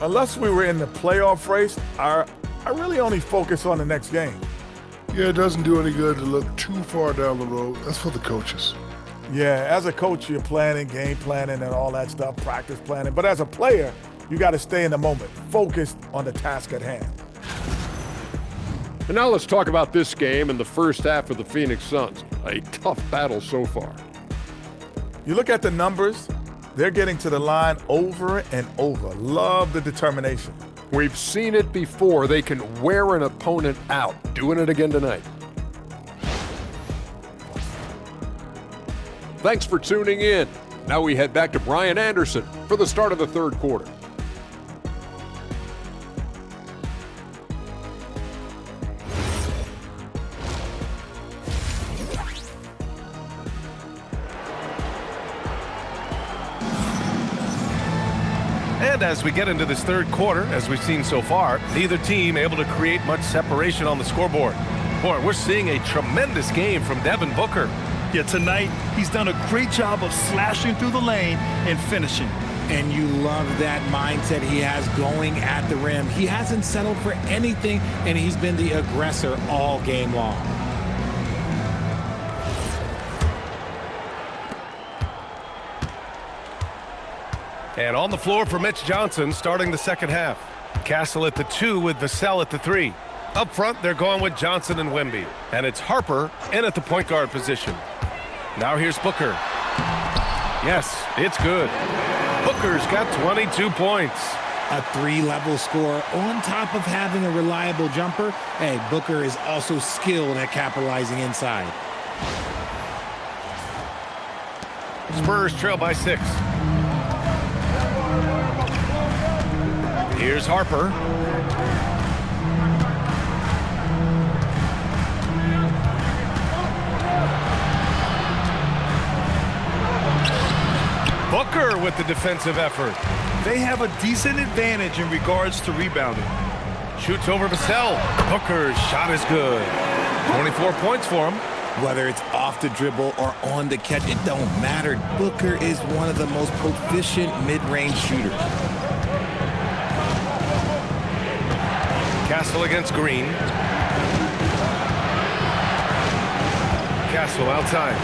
Unless we were in the playoff race, I really only focus on the next game. Yeah, it doesn't do any good to look too far down the road. That's for the coaches. Yeah, as a coach, you're planning, game planning, and all that stuff, practice planning. But as a player, you got to stay in the moment, focused on the task at hand. And now let's talk about this game and the first half of the Phoenix Suns. A tough battle so far. You look at the numbers, they're getting to the line over and over. Love the determination. We've seen it before. They can wear an opponent out. Doing it again tonight. Thanks for tuning in. Now we head back to Brian Anderson for the start of the third quarter. And as we get into this third quarter, as we've seen so far, neither team able to create much separation on the scoreboard. Boy, we're seeing a tremendous game from Devin Booker. Yeah, tonight, he's done a great job of slashing through the lane and finishing. And you love that mindset he has going at the rim. He hasn't settled for anything, and he's been the aggressor all game long. And on the floor for Mitch Johnson starting the second half. Castle at the 2 with Vassell at the 3. Up front, they're going with Johnson and Wemby. And it's Harper in at the point guard position. Now here's Booker. Yes, it's good. Booker's got 22 points. A 3-level score on top of having a reliable jumper. Hey, Booker is also skilled at capitalizing inside. Spurs trail by 6. Here's Harper. Booker with the defensive effort. They have a decent advantage in regards to rebounding. Shoots over Vassell. Booker's shot is good. 24 points for him. Whether it's off the dribble or on the catch, it don't matter. Booker is one of the most proficient mid-range shooters. Castle against Green. Castle outside.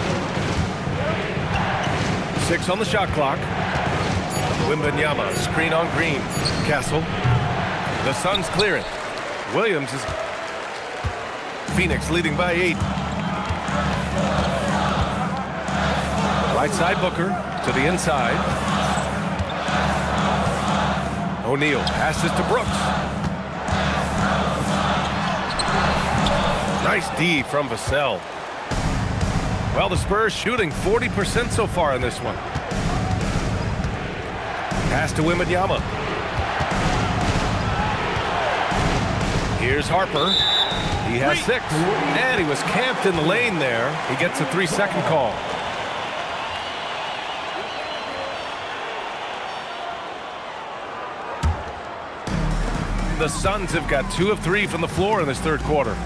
6 on the shot clock. Wembanyama, screen on Green. Castle. The Suns clear it. Williams is... Phoenix leading by 8. Right side Booker to the inside. O'Neal passes to Brooks. Nice D from Vassell. Well, the Spurs shooting 40% so far in this one. Pass to Wembanyama. Here's Harper. He has 6. And he was camped in the lane there. He gets a 3-second call. The Suns have got 2 of 3 from the floor in this third quarter.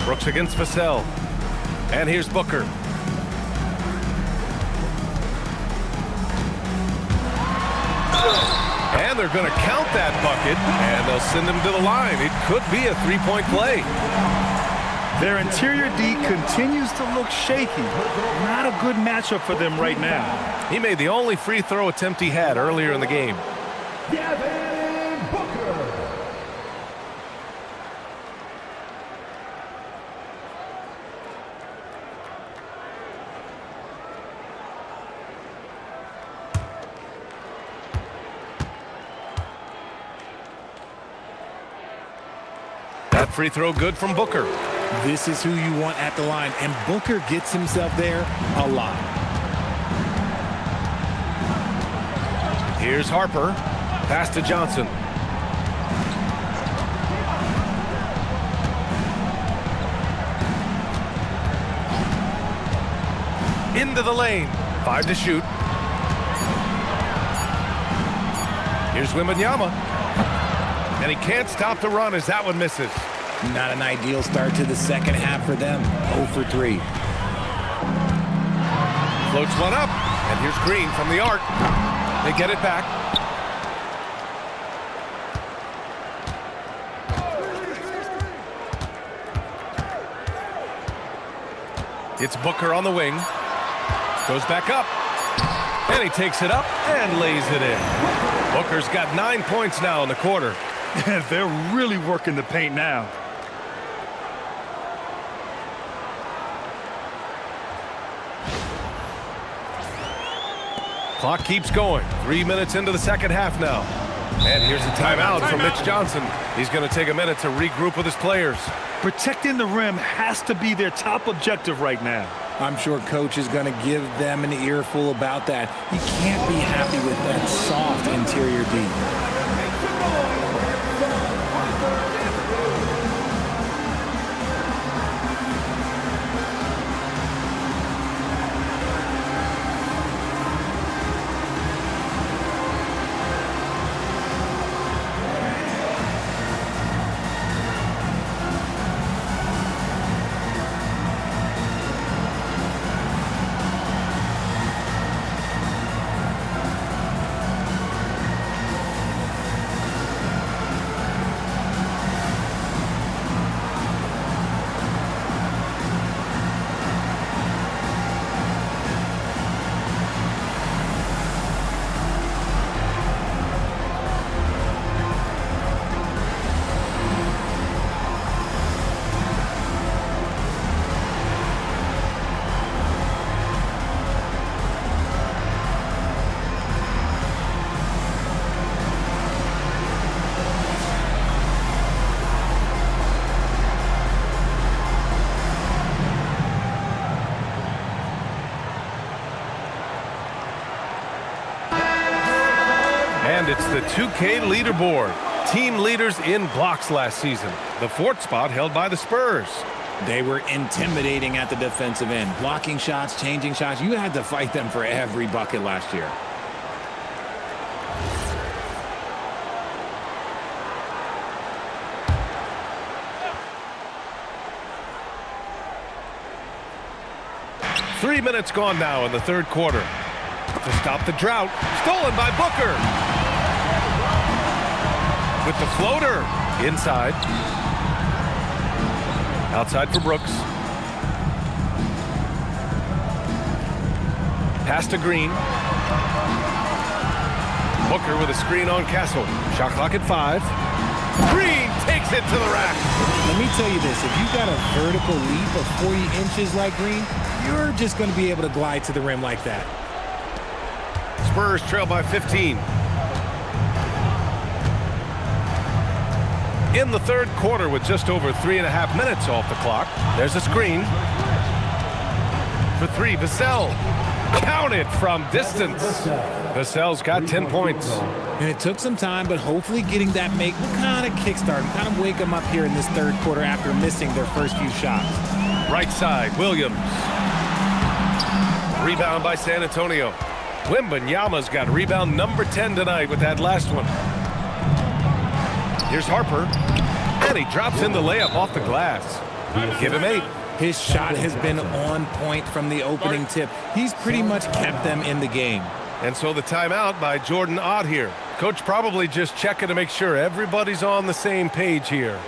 Brooks against Vassell. And here's Booker. And they're going to count that bucket, and they'll send him to the line. It could be a 3-point play. Their interior D continues to look shaky. Not a good matchup for them right now. He made the only free throw attempt he had earlier in the game. Devin Booker. That free throw good from Booker. This is who you want at the line, and Booker gets himself there a lot. Here's Harper. Pass to Johnson. Into the lane. 5 to shoot. Here's Wembanyama. And he can't stop the run as that one misses. Not an ideal start to the second half for them. 0 for 3. Floats one up. And here's Green from the arc. They get it back. It's Booker on the wing. Goes back up. And he takes it up and lays it in. Booker's got 9 points now in the quarter. They're really working the paint now. Clock keeps going. 3 minutes into the second half now. And here's a timeout from Mitch Johnson. He's going to take a minute to regroup with his players. Protecting the rim has to be their top objective right now. I'm sure coach is going to give them an earful about that. He can't be happy with that soft interior D. And it's the 2K leaderboard. Team leaders in blocks last season. The 4th spot held by the Spurs. They were intimidating at the defensive end. Blocking shots, changing shots. You had to fight them for every bucket last year. Three minutes gone now in the third quarter. To stop the drought. Stolen by Booker. With the floater. Inside. Outside for Brooks. Pass to Green. Booker with a screen on Castle. Shot clock at 5. Green takes it to the rack. Let me tell you this. If you got a vertical leap of 40 inches like Green, you're just going to be able to glide to the rim like that. Spurs trail by 15. In the third quarter with just over 3.5 minutes off the clock. There's a screen. For three, Vassell. Counted from distance. Vassell's got 10 points. And it took some time, but hopefully getting that make will kind of kickstart and kind of wake them up here in this third quarter after missing their first few shots. Right side, Williams. Rebound by San Antonio. Wembanyama's got rebound number 10 tonight with that last one. Here's Harper. And he drops in the layup off the glass. Give him 8. His shot has been on point from the opening tip. He's pretty much kept them in the game. And so the timeout by Jordan Ott here. Coach probably just checking to make sure everybody's on the same page here.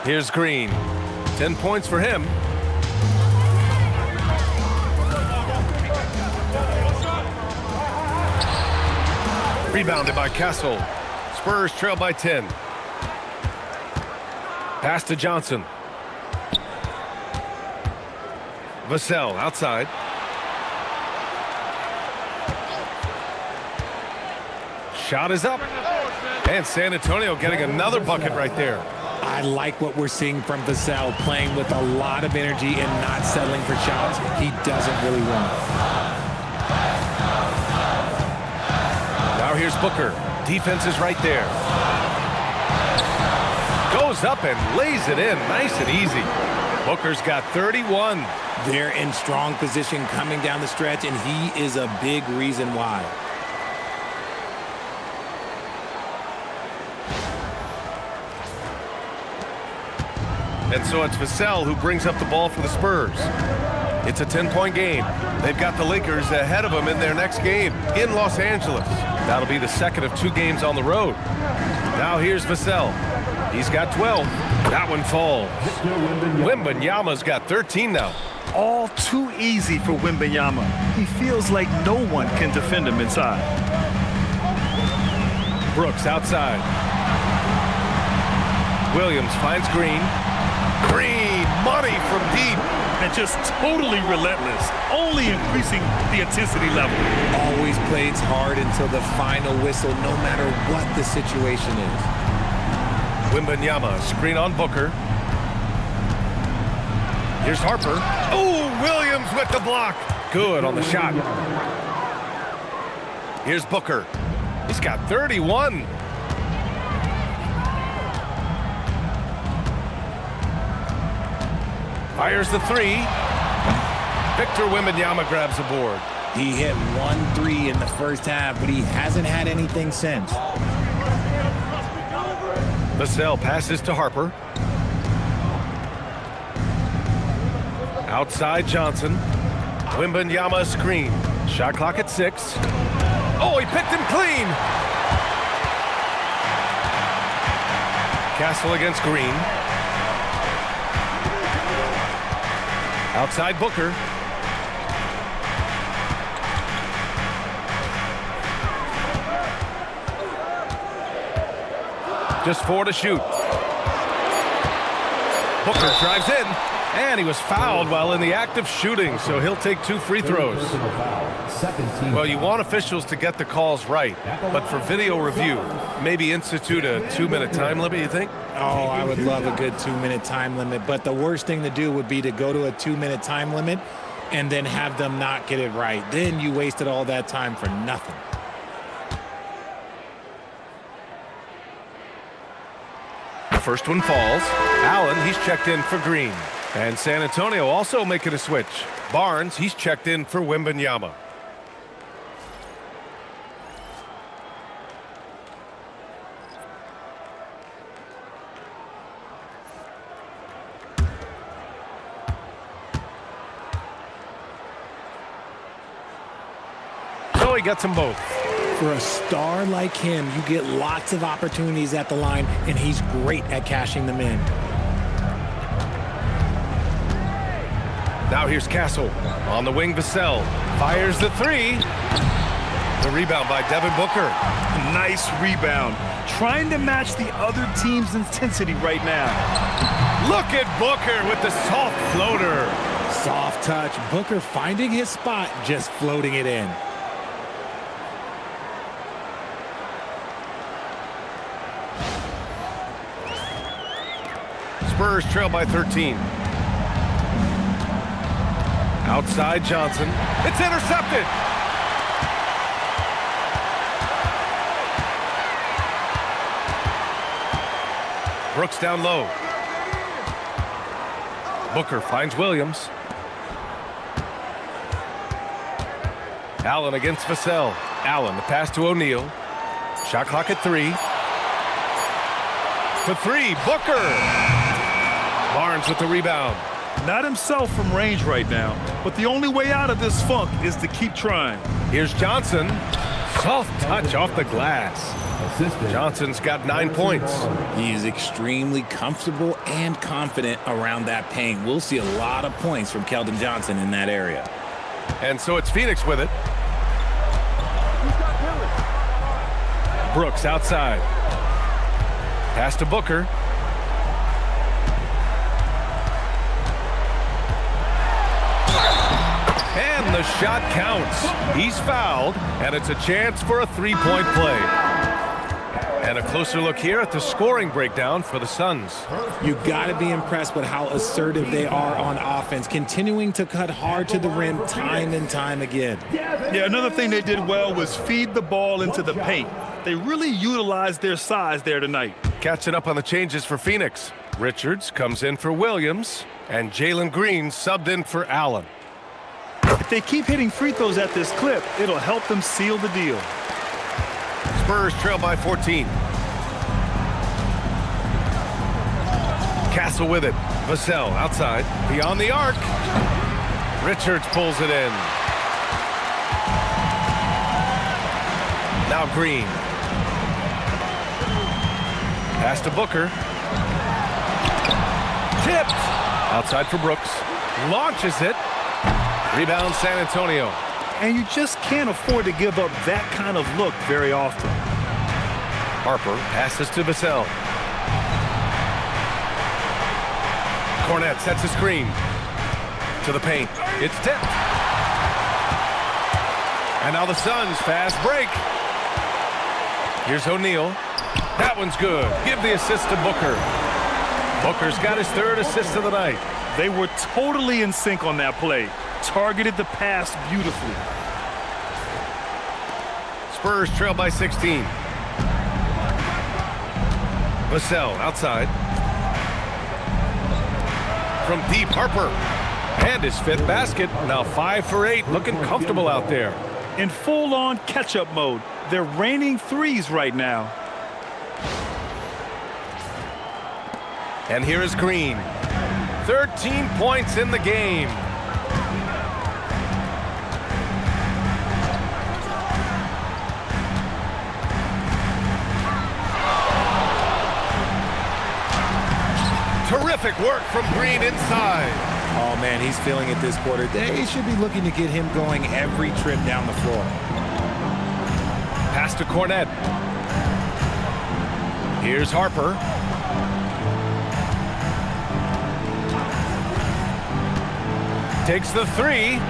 Here's Green. 10 points for him. Rebounded by Castle. Spurs trail by 10. Pass to Johnson. Vassell outside. Shot is up. And San Antonio getting another bucket right there. I like what we're seeing from Vassell, playing with a lot of energy and not settling for shots he doesn't really want. Now here's Booker. Defense is right there. Goes up and lays it in nice and easy. Booker's got 31. They're in strong position coming down the stretch, and he is a big reason why. And so it's Vassell who brings up the ball for the Spurs. It's a 10-point game. They've got the Lakers ahead of them in their next game in Los Angeles. That'll be the second of 2 games on the road. Now here's Vassell. He's got 12. That one falls. Wembanyama's got 13 now. All too easy for Wembanyama. He feels like no one can defend him inside. Brooks outside. Williams finds Green. Green, money from deep. And just totally relentless, only increasing the intensity level. Always plays hard until the final whistle, no matter what the situation is. Wembanyama, screen on Booker. Here's Harper. Oh, Williams with the block. Good on the shot. Here's Booker. He's got 31. Fires the 3. Victor Wembanyama grabs the board. He hit 1 3 in the first half, but he hasn't had anything since. Vassell passes to Harper. Outside Johnson. Wembanyama screen. Shot clock at 6. Oh, he picked him clean. Castle against Green. Outside Booker. Just 4 to shoot. Booker drives in, and he was fouled while in the act of shooting, so he'll take 2 free throws. Well, you want officials to get the calls right, but for video review, maybe institute a 2-minute time limit, you think? Oh, I would love a good 2-minute time limit, but the worst thing to do would be to go to a 2-minute time limit and then have them not get it right. Then you wasted all that time for nothing. The first one falls. Allen, he's checked in for Green. And San Antonio also making a switch. Barnes, he's checked in for Wembanyama. So he gets them both. For a star like him, you get lots of opportunities at the line, and he's great at cashing them in. Now here's Castle. On the wing, Vassell fires the 3. The rebound by Devin Booker. Nice rebound. Trying to match the other team's intensity right now. Look at Booker with the soft floater. Soft touch. Booker finding his spot, just floating it in. Spurs trail by 13. Outside Johnson. It's intercepted. Brooks down low. Booker finds Williams. Allen against Vassell. Allen, the pass to O'Neal. Shot clock at 3. For 3, Booker. Barnes with the rebound. Not himself from range right now, but the only way out of this funk is to keep trying. Here's Johnson. Soft touch off the glass. Johnson's got 9 points. He is extremely comfortable and confident around that paint. We'll see a lot of points from Keldon Johnson in that area. And so it's Phoenix with it. Brooks outside. Pass to Booker. And the shot counts. He's fouled, and it's a chance for a 3-point play. And a closer look here at the scoring breakdown for the Suns. You got to be impressed with how assertive they are on offense, continuing to cut hard to the rim time and time again. Yeah, another thing they did well was feed the ball into the paint. They really utilized their size there tonight. Catching up on the changes for Phoenix. Richards comes in for Williams, and Jalen Green subbed in for Allen. If they keep hitting free throws at this clip, it'll help them seal the deal. Spurs trail by 14. Castle with it. Vassell outside. Beyond the arc. Richards pulls it in. Now Green. Pass to Booker. Tipped. Outside for Brooks. Launches it. Rebound San Antonio. And you just can't afford to give up that kind of look very often. Harper passes to Vassell. Cornette sets a screen. To the paint. It's tipped. And now the Suns fast break. Here's O'Neal. That one's good. Give the assist to Booker. Booker's got his 3rd assist of the night. They were totally in sync on that play. Targeted the pass beautifully. Spurs trail by 16. Vassell outside. From deep, Harper. And his 5th basket. Now 5 for 8. Looking comfortable out there. In full-on catch-up mode. They're raining threes right now. And here is Green. 13 points in the game. Terrific work from Green inside. Oh, man, he's feeling it this quarter. They should be looking to get him going every trip down the floor. Pass to Cornette. Here's Harper. Takes the three.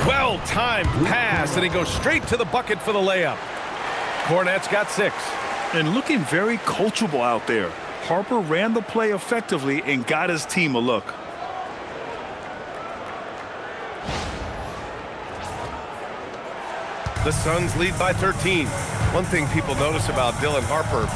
Well-timed pass, and he goes straight to the bucket for the layup. Cornet's got 6. And looking very coachable out there. Harper ran the play effectively and got his team a look. The Suns lead by 13. One thing people notice about Dylan Harper,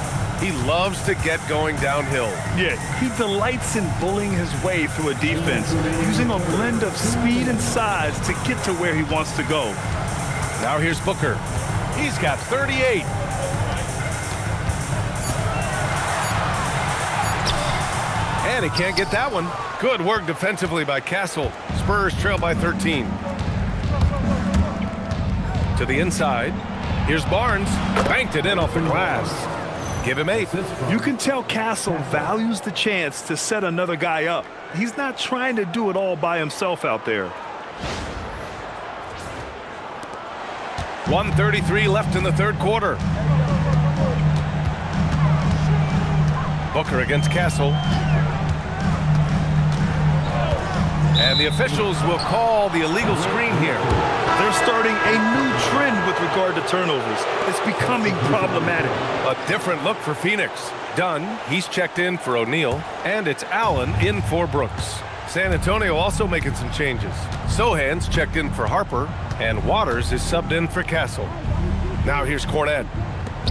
he loves to get going downhill. Yeah, he delights in bullying his way through a defense, using a blend of speed and size to get to where he wants to go. Now here's Booker. He's got 38. And he can't get that one. Good work defensively by Castle. Spurs trail by 13. To the inside. Here's Barnes. Banked it in off the glass. Give him 8. You can tell Castle values the chance to set another guy up. He's not trying to do it all by himself out there. 1:33 left in the third quarter. Booker against Castle. And the officials will call the illegal screen here. They're starting a new trend with regard to turnovers. It's becoming problematic. A different look for Phoenix. Dunn, he's checked in for O'Neal, and it's Allen in for Brooks. San Antonio also making some changes. Sohan's checked in for Harper, and Waters is subbed in for Castle. Now here's Cornet.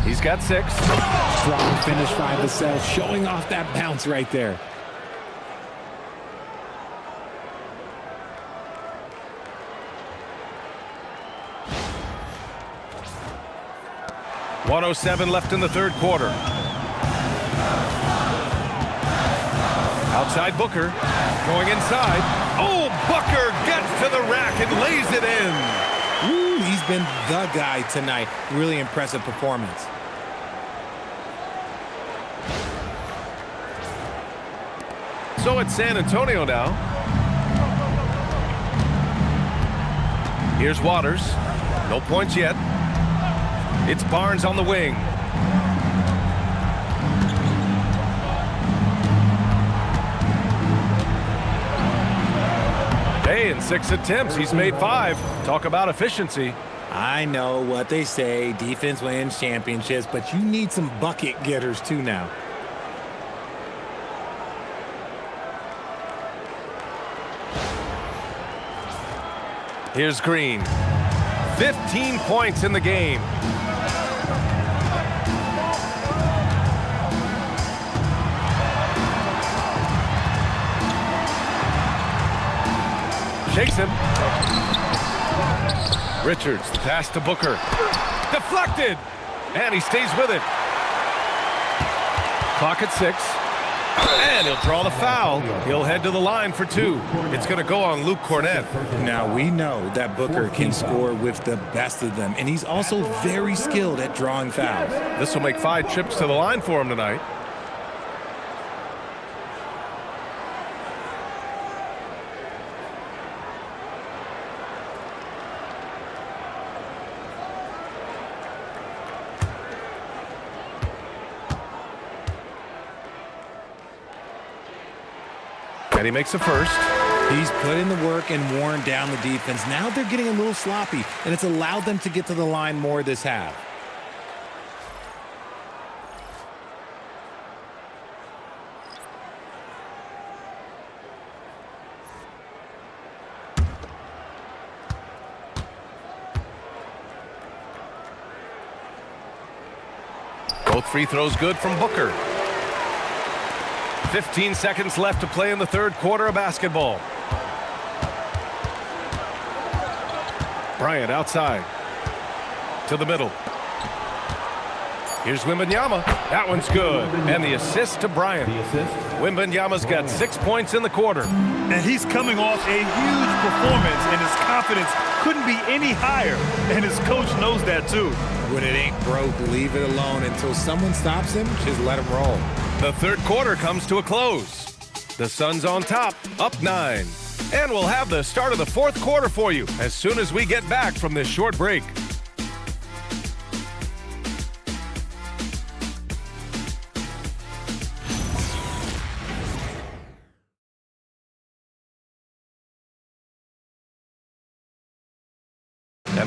He's got 6. Strong finish by Vassell, showing off that bounce right there. .107 left in the third quarter. Outside Booker, going inside. Oh, Booker gets to the rack and lays it in. Ooh, he's been the guy tonight. Really impressive performance. So it's San Antonio now. Here's Waters. No points yet. It's Barnes on the wing. Hey, in 6 attempts, he's made 5. Talk about efficiency. I know what they say, defense wins championships, but you need some bucket getters too now. Here's Green. 15 points in the game. Shakes him. Richards, the pass to Booker. Deflected! And he stays with it. Clock at 6. And he'll draw the foul. He'll head to the line for 2. It's going to go on Luke Cornet. Now, we know that Booker can score with the best of them, and he's also very skilled at drawing fouls. This will make 5 trips to the line for him tonight. And he makes a first. He's put in the work and worn down the defense. Now they're getting a little sloppy, and it's allowed them to get to the line more this half. Both free throws good from Booker. 15 seconds left to play in the third quarter of basketball. Bryant outside. To the middle. Here's Wembanyama. That one's good. And the assist to Bryant. Wembanyama's got 6 points in the quarter. And he's coming off a huge performance, and his confidence couldn't be any higher. And his coach knows that too. When it ain't broke, leave it alone until someone stops him. Just let him roll. The third quarter comes to a close. The Suns on top, up 9. And we'll have the start of the fourth quarter for you as soon as we get back from this short break.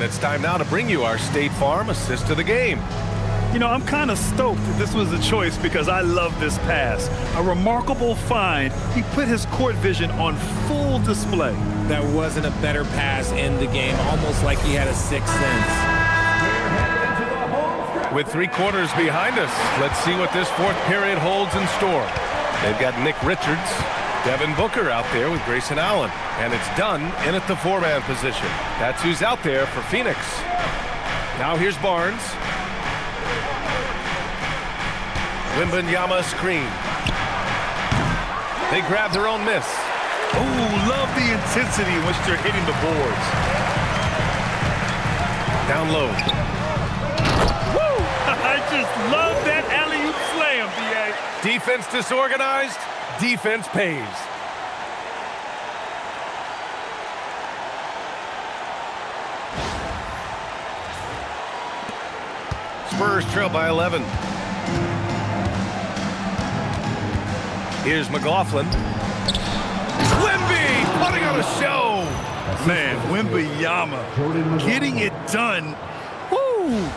it's time now to bring you our State Farm assist to the game. You know, I'm kind of stoked that this was a choice because I love this pass. A remarkable find. He put his court vision on full display. That wasn't a better pass in the game, almost like he had a sixth sense. With 3 quarters behind us, let's see what this fourth period holds in store. They've got Nick Richards, Devin Booker out there with Grayson Allen, and it's Dunn in at the 4-man position. That's who's out there for Phoenix. Now here's Barnes. Wembanyama screen. They grab their own miss. Oh, love the intensity in which they're hitting the boards. Down low. Woo! I just love that alley-oop slam, B.A. Defense disorganized, defense pays. Spurs trail by 11. Here's McLaughlin. Wemby putting on a show. Man, Wembanyama getting it done. Woo!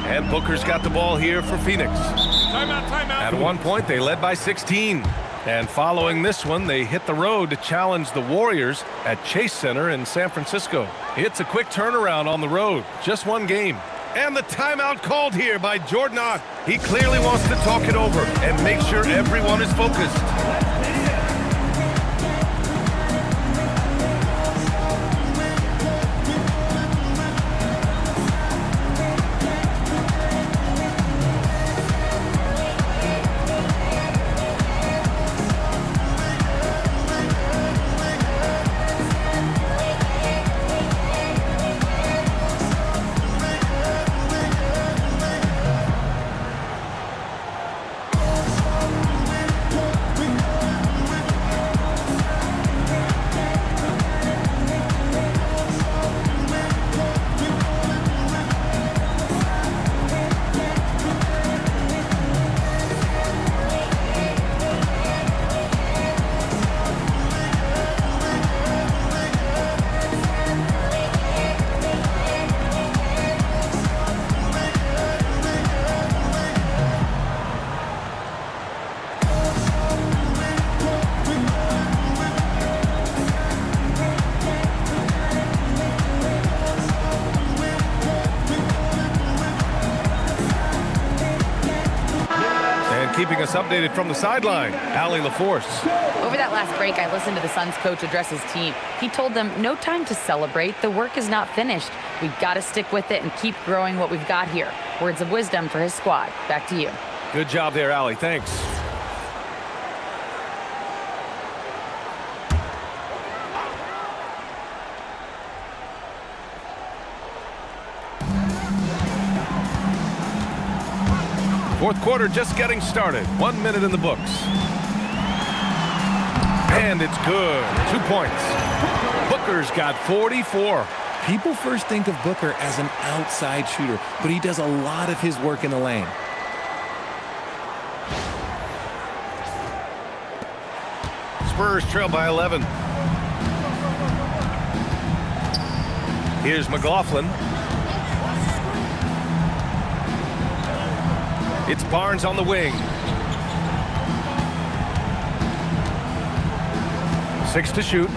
And Booker's got the ball here for Phoenix. Timeout. At one point, they led by 16. And following this one, they hit the road to challenge the Warriors at Chase Center in San Francisco. It's a quick turnaround on the road. Just one game. And the timeout called here by Jordan Ott. He clearly wants to talk it over and make sure everyone is focused. Keeping us updated from the sideline, Allie LaForce. Over that last break, I listened to the Suns coach address his team. He told them, no time to celebrate. The work is not finished. We've got to stick with it and keep growing what we've got here. Words of wisdom for his squad. Back to you. Good job there, Allie. Thanks. Fourth quarter just getting started. 1 minute in the books. And it's good. 2 points. Booker's got 44. People first think of Booker as an outside shooter, but he does a lot of his work in the lane. Spurs trail by 11. Here's McLaughlin. It's Barnes on the wing. 6 to shoot.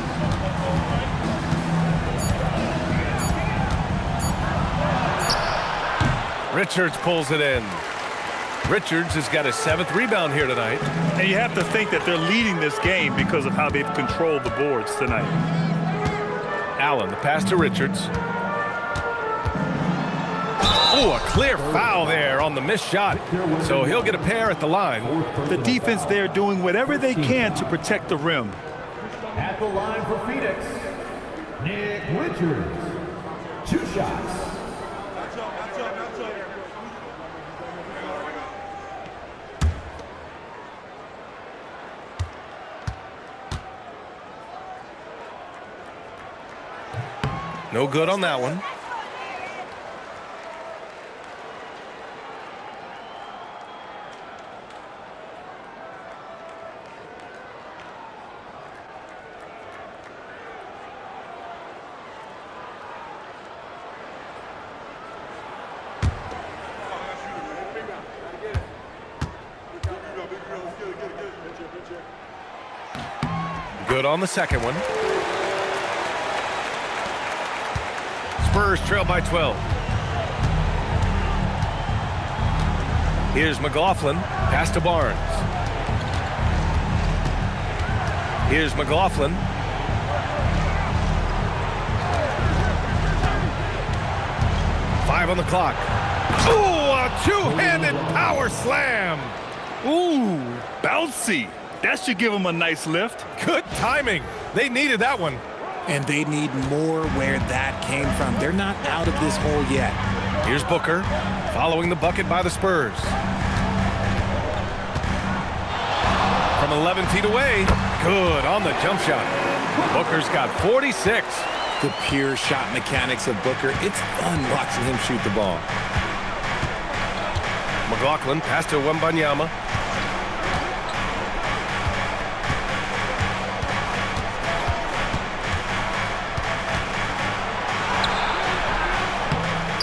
Richards pulls it in. Richards has got his 7th rebound here tonight. And you have to think that they're leading this game because of how they've controlled the boards tonight. Allen, the pass to Richards. Oh, a clear foul there on the missed shot. So he'll get a pair at the line. The defense there doing whatever they can to protect the rim. At the line for Phoenix, Nick Richards. 2 shots. No good on that one. Good on the second one. Spurs trail by 12. Here's McLaughlin. Pass to Barnes. Here's McLaughlin. Five on the clock. Ooh, a two-handed power slam. Ooh, bouncy. That should give him a nice lift. Good timing. They needed that one. And they need more where that came from. They're not out of this hole yet. Here's Booker, following the bucket by the Spurs. From 11 feet away, good on the jump shot. Booker's got 46. The pure shot mechanics of Booker. It's fun watching him shoot the ball. McLaughlin pass to Wembanyama.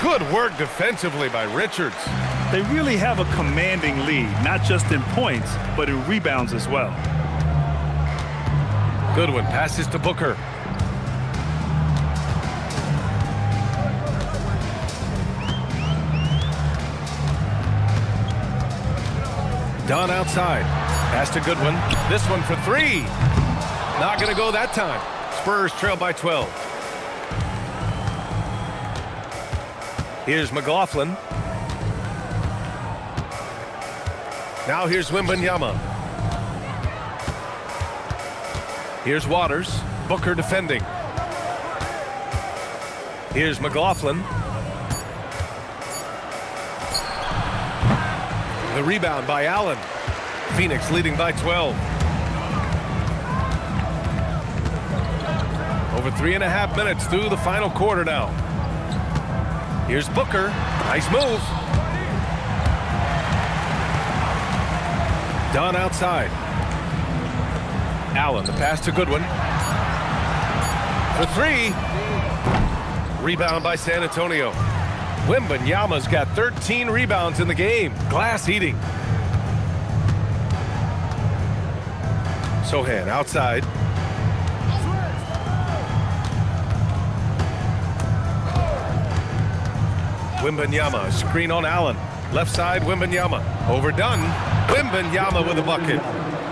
Good work defensively by Richards. They really have a commanding lead, not just in points, but in rebounds as well. Goodwin passes to Booker. Dunn outside. Pass to Goodwin. This one for three. Not going to go that time. Spurs trail by 12. Here's McLaughlin. Now here's Wembanyama. Here's Waters. Booker defending. Here's McLaughlin. The rebound by Allen. Phoenix leading by 12. Over 3.5 minutes through the final quarter now. Here's Booker. Nice move. Dunn outside. Allen, the pass to Goodwin. For three. Rebound by San Antonio. Wembanyama's got 13 rebounds in the game. Glass eating. Sohan outside. Wembanyama, screen on Allen. Left side, Wembanyama. Overdone. Wembanyama with a bucket.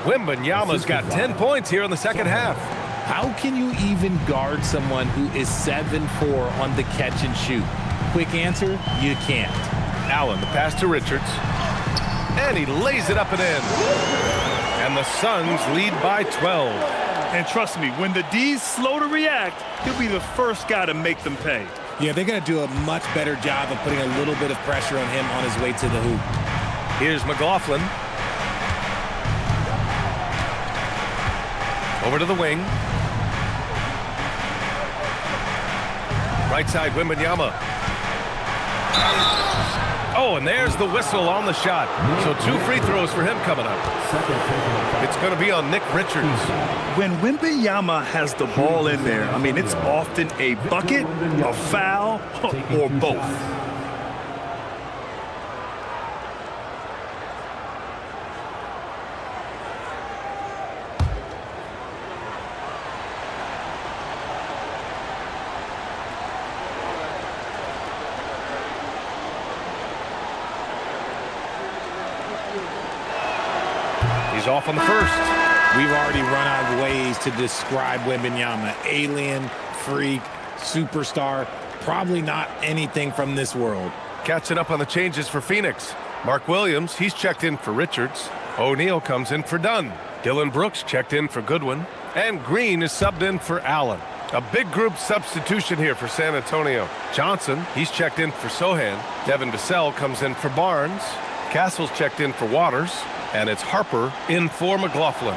Wembanyama's got 10 points here in the second half. How can you even guard someone who is 7'4" on the catch and shoot? Quick answer, you can't. Allen, the pass to Richards. And he lays it up and in. And the Suns lead by 12. And trust me, when the D's slow to react, he'll be the first guy to make them pay. Yeah, they're going to do a much better job of putting a little bit of pressure on him on his way to the hoop. Here's McLaughlin. Over to the wing. Right side, Wembanyama. Oh, and there's the whistle on the shot. So 2 free throws for him coming up. It's going to be on Nick Richards. When Wembanyama has the ball in there, I mean, it's often a bucket, a foul, or both. He's off on the first. We've already run out of ways to describe Wembanyama. Alien, freak, superstar, probably not anything from this world. Catching up on the changes for Phoenix. Mark Williams, he's checked in for Richards. O'Neal comes in for Dunn. Dylan Brooks checked in for Goodwin. And Green is subbed in for Allen. A big group substitution here for San Antonio. Johnson, he's checked in for Sohan. Devin Booker comes in for Barnes. Castle's checked in for Waters. And it's Harper in for McLaughlin.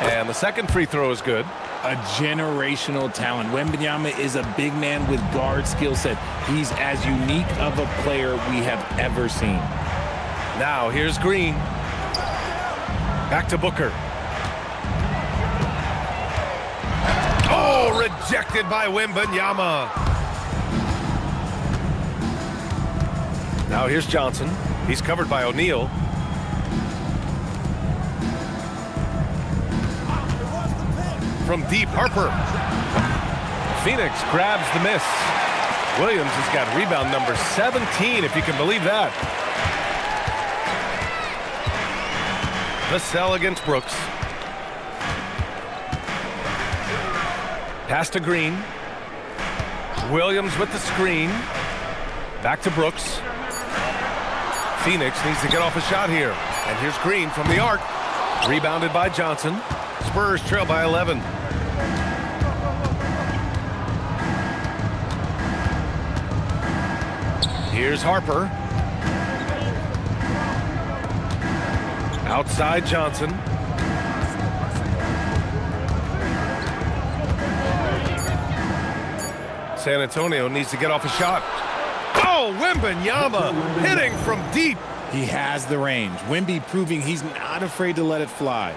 And the second free throw is good. A generational talent. Wembanyama is a big man with guard skill set. He's as unique of a player we have ever seen. Now here's Green. Back to Booker. Oh, rejected by Wembanyama. Now here's Johnson. He's covered by O'Neal. from deep. Harper. Phoenix grabs the miss. Williams has got rebound number 17, if you can believe that. Vassell against Brooks. Pass to Green. Williams with the screen. Back to Brooks. Phoenix needs to get off a shot here. And here's Green from the arc. Rebounded by Johnson. Spurs trail by 11. Here's Harper. Outside Johnson. San Antonio needs to get off a shot. Oh, Wembanyama hitting from deep. He has the range. Wemby proving he's not afraid to let it fly.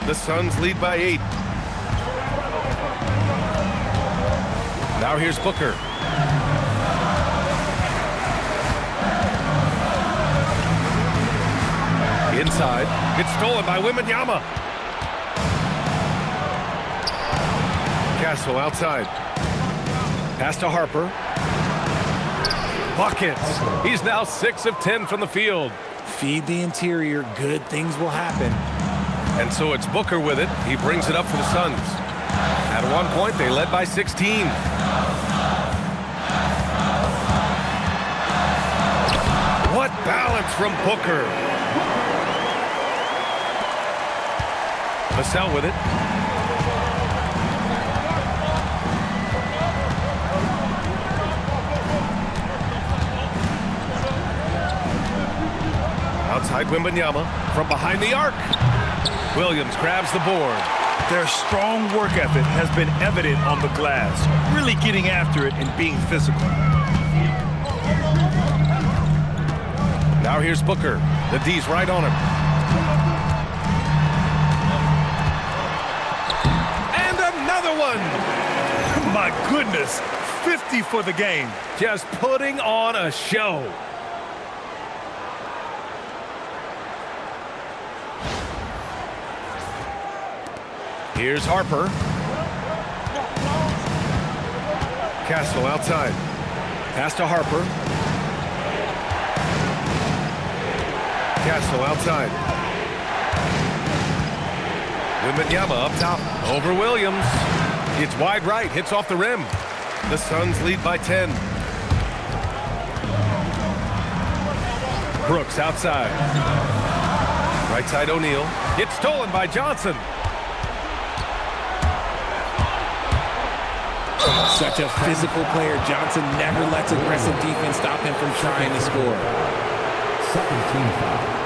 The Suns lead by 8. Now here's Booker. Inside. It's stolen by Wembanyama. Castle outside. Pass to Harper. Buckets. He's now 6 of 10 from the field. Feed the interior. Good things will happen. And so it's Booker with it. He brings it up for the Suns. At one point, they led by 16. What balance from Booker. Vassell with it. Outside Wembanyama from behind the arc. Williams grabs the board. Their strong work ethic has been evident on the glass, really getting after it and being physical. Now here's Booker. The D's right on him. And another one. My goodness, 50 for the game. Just putting on a show. Here's Harper. Castle outside. Pass to Harper. Castle outside. Wembanyama up top. Over Williams. It's wide right. Hits off the rim. The Suns lead by 10. Brooks outside. Right side O'Neal. It's stolen by Johnson. Such a physical player. Johnson never lets aggressive defense stop him from trying to score. Second team foul.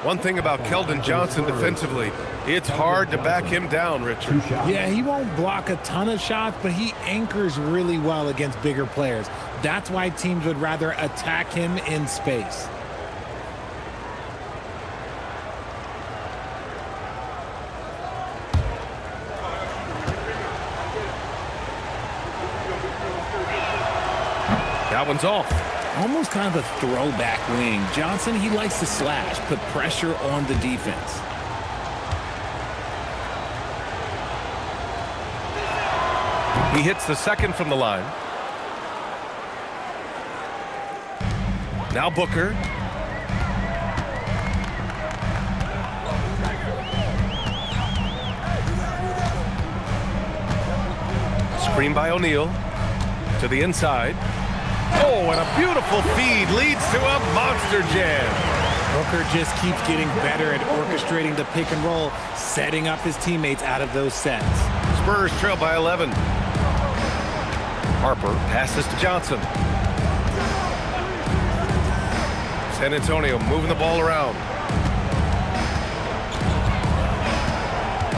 One thing about Keldon Johnson defensively, it's hard to back him down, Richard. Yeah, he won't block a ton of shots, but he anchors really well against bigger players. That's why teams would rather attack him in space. That one's off. Almost kind of a throwback wing. Johnson, he likes to slash, put pressure on the defense. He hits the second from the line. Now Booker. Screen by O'Neal. To the inside. Oh, and a beautiful feed leads to a monster jam. Booker just keeps getting better at orchestrating the pick and roll, setting up his teammates out of those sets. Spurs trail by 11. Harper passes to Johnson. San Antonio moving the ball around.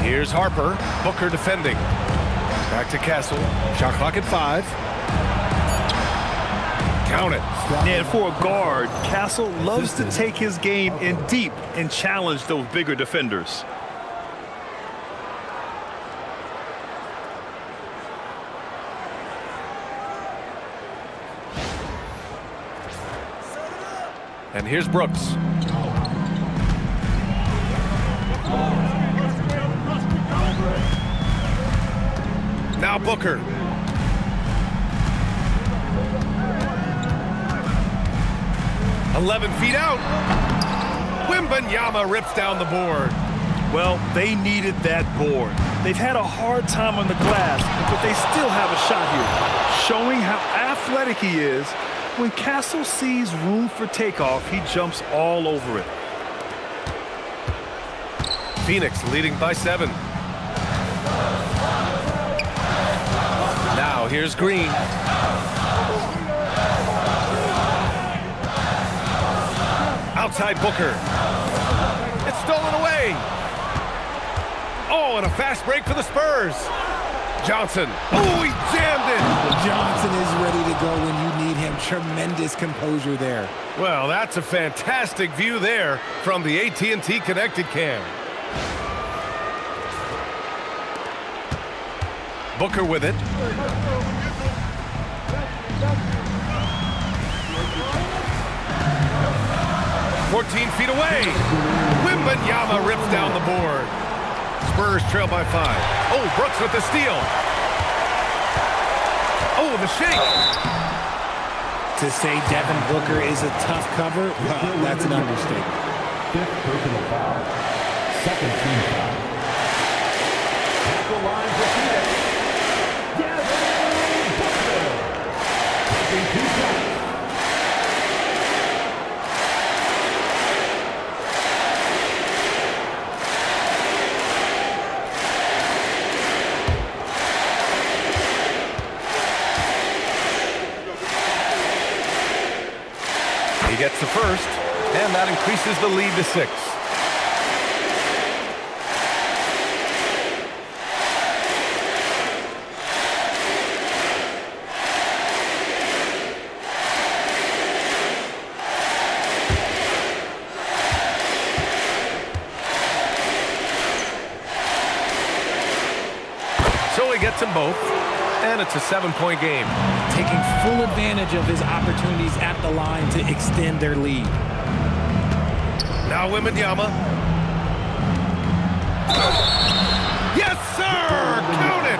Here's Harper. Booker defending. Back to Castle. Shot clock at 5. Count it. And for a guard, Castle loves to take his game in deep and challenge those bigger defenders. And here's Brooks. Now Booker. "11 feet out." Wembanyama rips down the board. Well, they needed that board. They've had a hard time on the glass, but they still have a shot here. Showing how athletic he is, when Castle sees room for takeoff, he jumps all over it. Phoenix leading by 7. Now here's Green. Outside Booker. It's stolen away. Oh, and a fast break for the Spurs. Johnson. Oh, he jammed it. Johnson is ready to go when you need him. Tremendous composure there. Well, that's a fantastic view there from the AT&T Connected Cam. Booker with it. "14 feet away." Wembanyama rips down the board. Spurs trail by 5. Oh, Brooks with the steal. Oh, the shake. To say Devin Booker is a tough cover, well, that's an understatement. 5th personal foul. 2nd team foul. At the line for Phoenix, Devin Booker. Taking 2 shots. He gets the first, and that increases the lead to 6. So he gets them both, and it's a 7-point game. Taking full advantage of his opportunities at the line to extend their lead. Now Wembanyama. Yes, sir! Count it!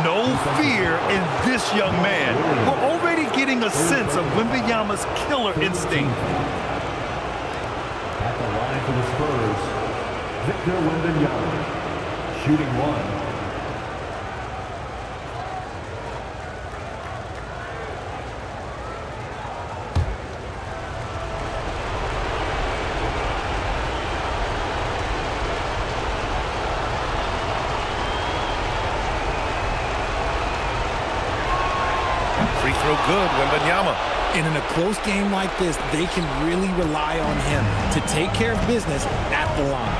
No fear in this young man. We're already getting a sense of Wembanyama's killer instinct. At the line for the Spurs, Victor Wembanyama, shooting 1. Free throw good, Wembanyama. And in a close game like this, they can really rely on him to take care of business at the line.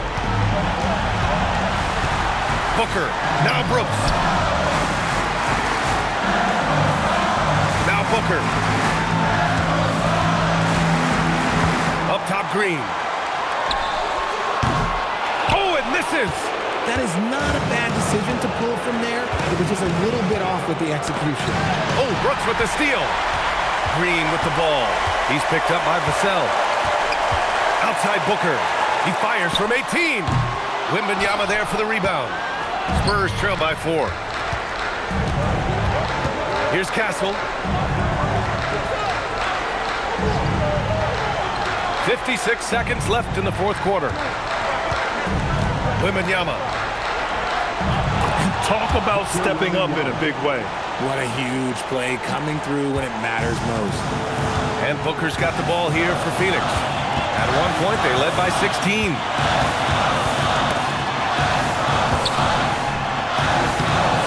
Booker, now Brooks. Now Booker. Up top, Green. Oh, it misses. That is not a bad decision to pull from there. It was just a little bit off with the execution. Oh, Brooks with the steal. Green with the ball. He's picked up by Vassell. Outside Booker. He fires from 18. Wembanyama there for the rebound. Spurs trail by 4. Here's Castle. 56 seconds left in the 4th quarter. Wembanyama. Talk about stepping up in a big way. What a huge play coming through when it matters most. And Booker's got the ball here for Phoenix. At one point, they led by 16.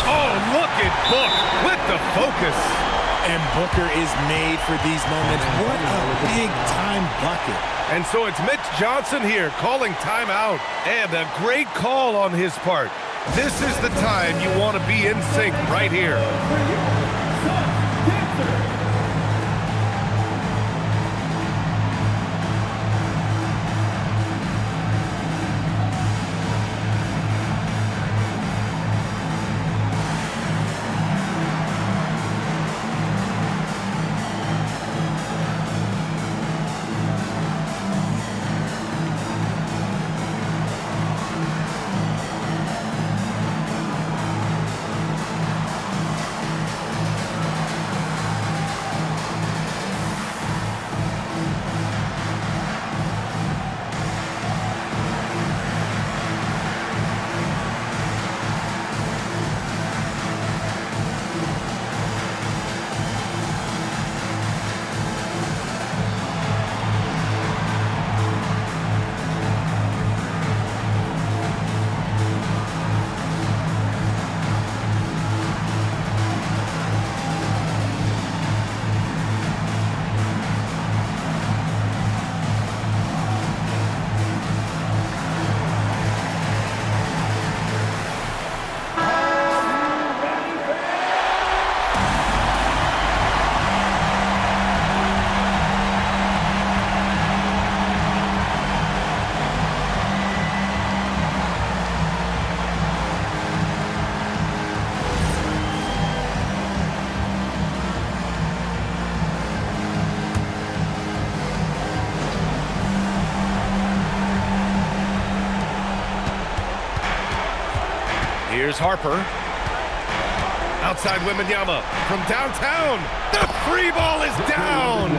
Oh, look at Book with the focus. And Booker is made for these moments. What a big-time bucket. And so it's Mitch Johnson here calling timeout. And a great call on his part. This is the time you want to be in sync right here. Here's Harper. Outside Wembanyama from downtown. The free ball is down.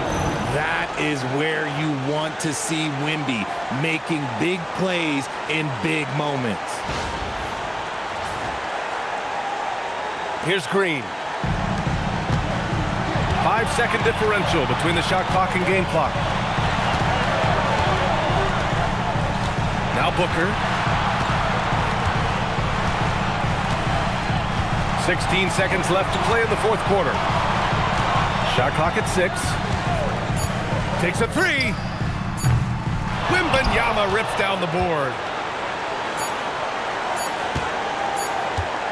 That is where you want to see Wemby, making big plays in big moments. Here's Green. 5-second differential between the shot clock and game clock. Now Booker. 16 seconds left to play in the fourth quarter. Shot clock at 6. Takes a 3. Wembanyama rips down the board.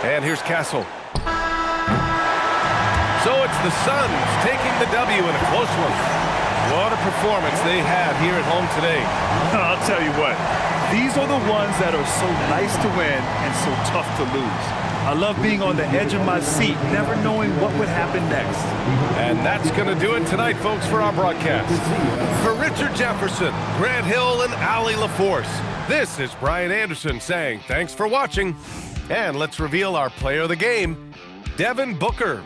And here's Castle. So it's the Suns taking the W in a close one. What a performance they have here at home today. I'll tell you what, these are the ones that are so nice to win and so tough to lose. I love being on the edge of my seat, never knowing what would happen next. And that's going to do it tonight, folks, for our broadcast. For Richard Jefferson, Grant Hill, and Allie LaForce, this is Brian Anderson saying thanks for watching. And let's reveal our player of the game, Devin Booker.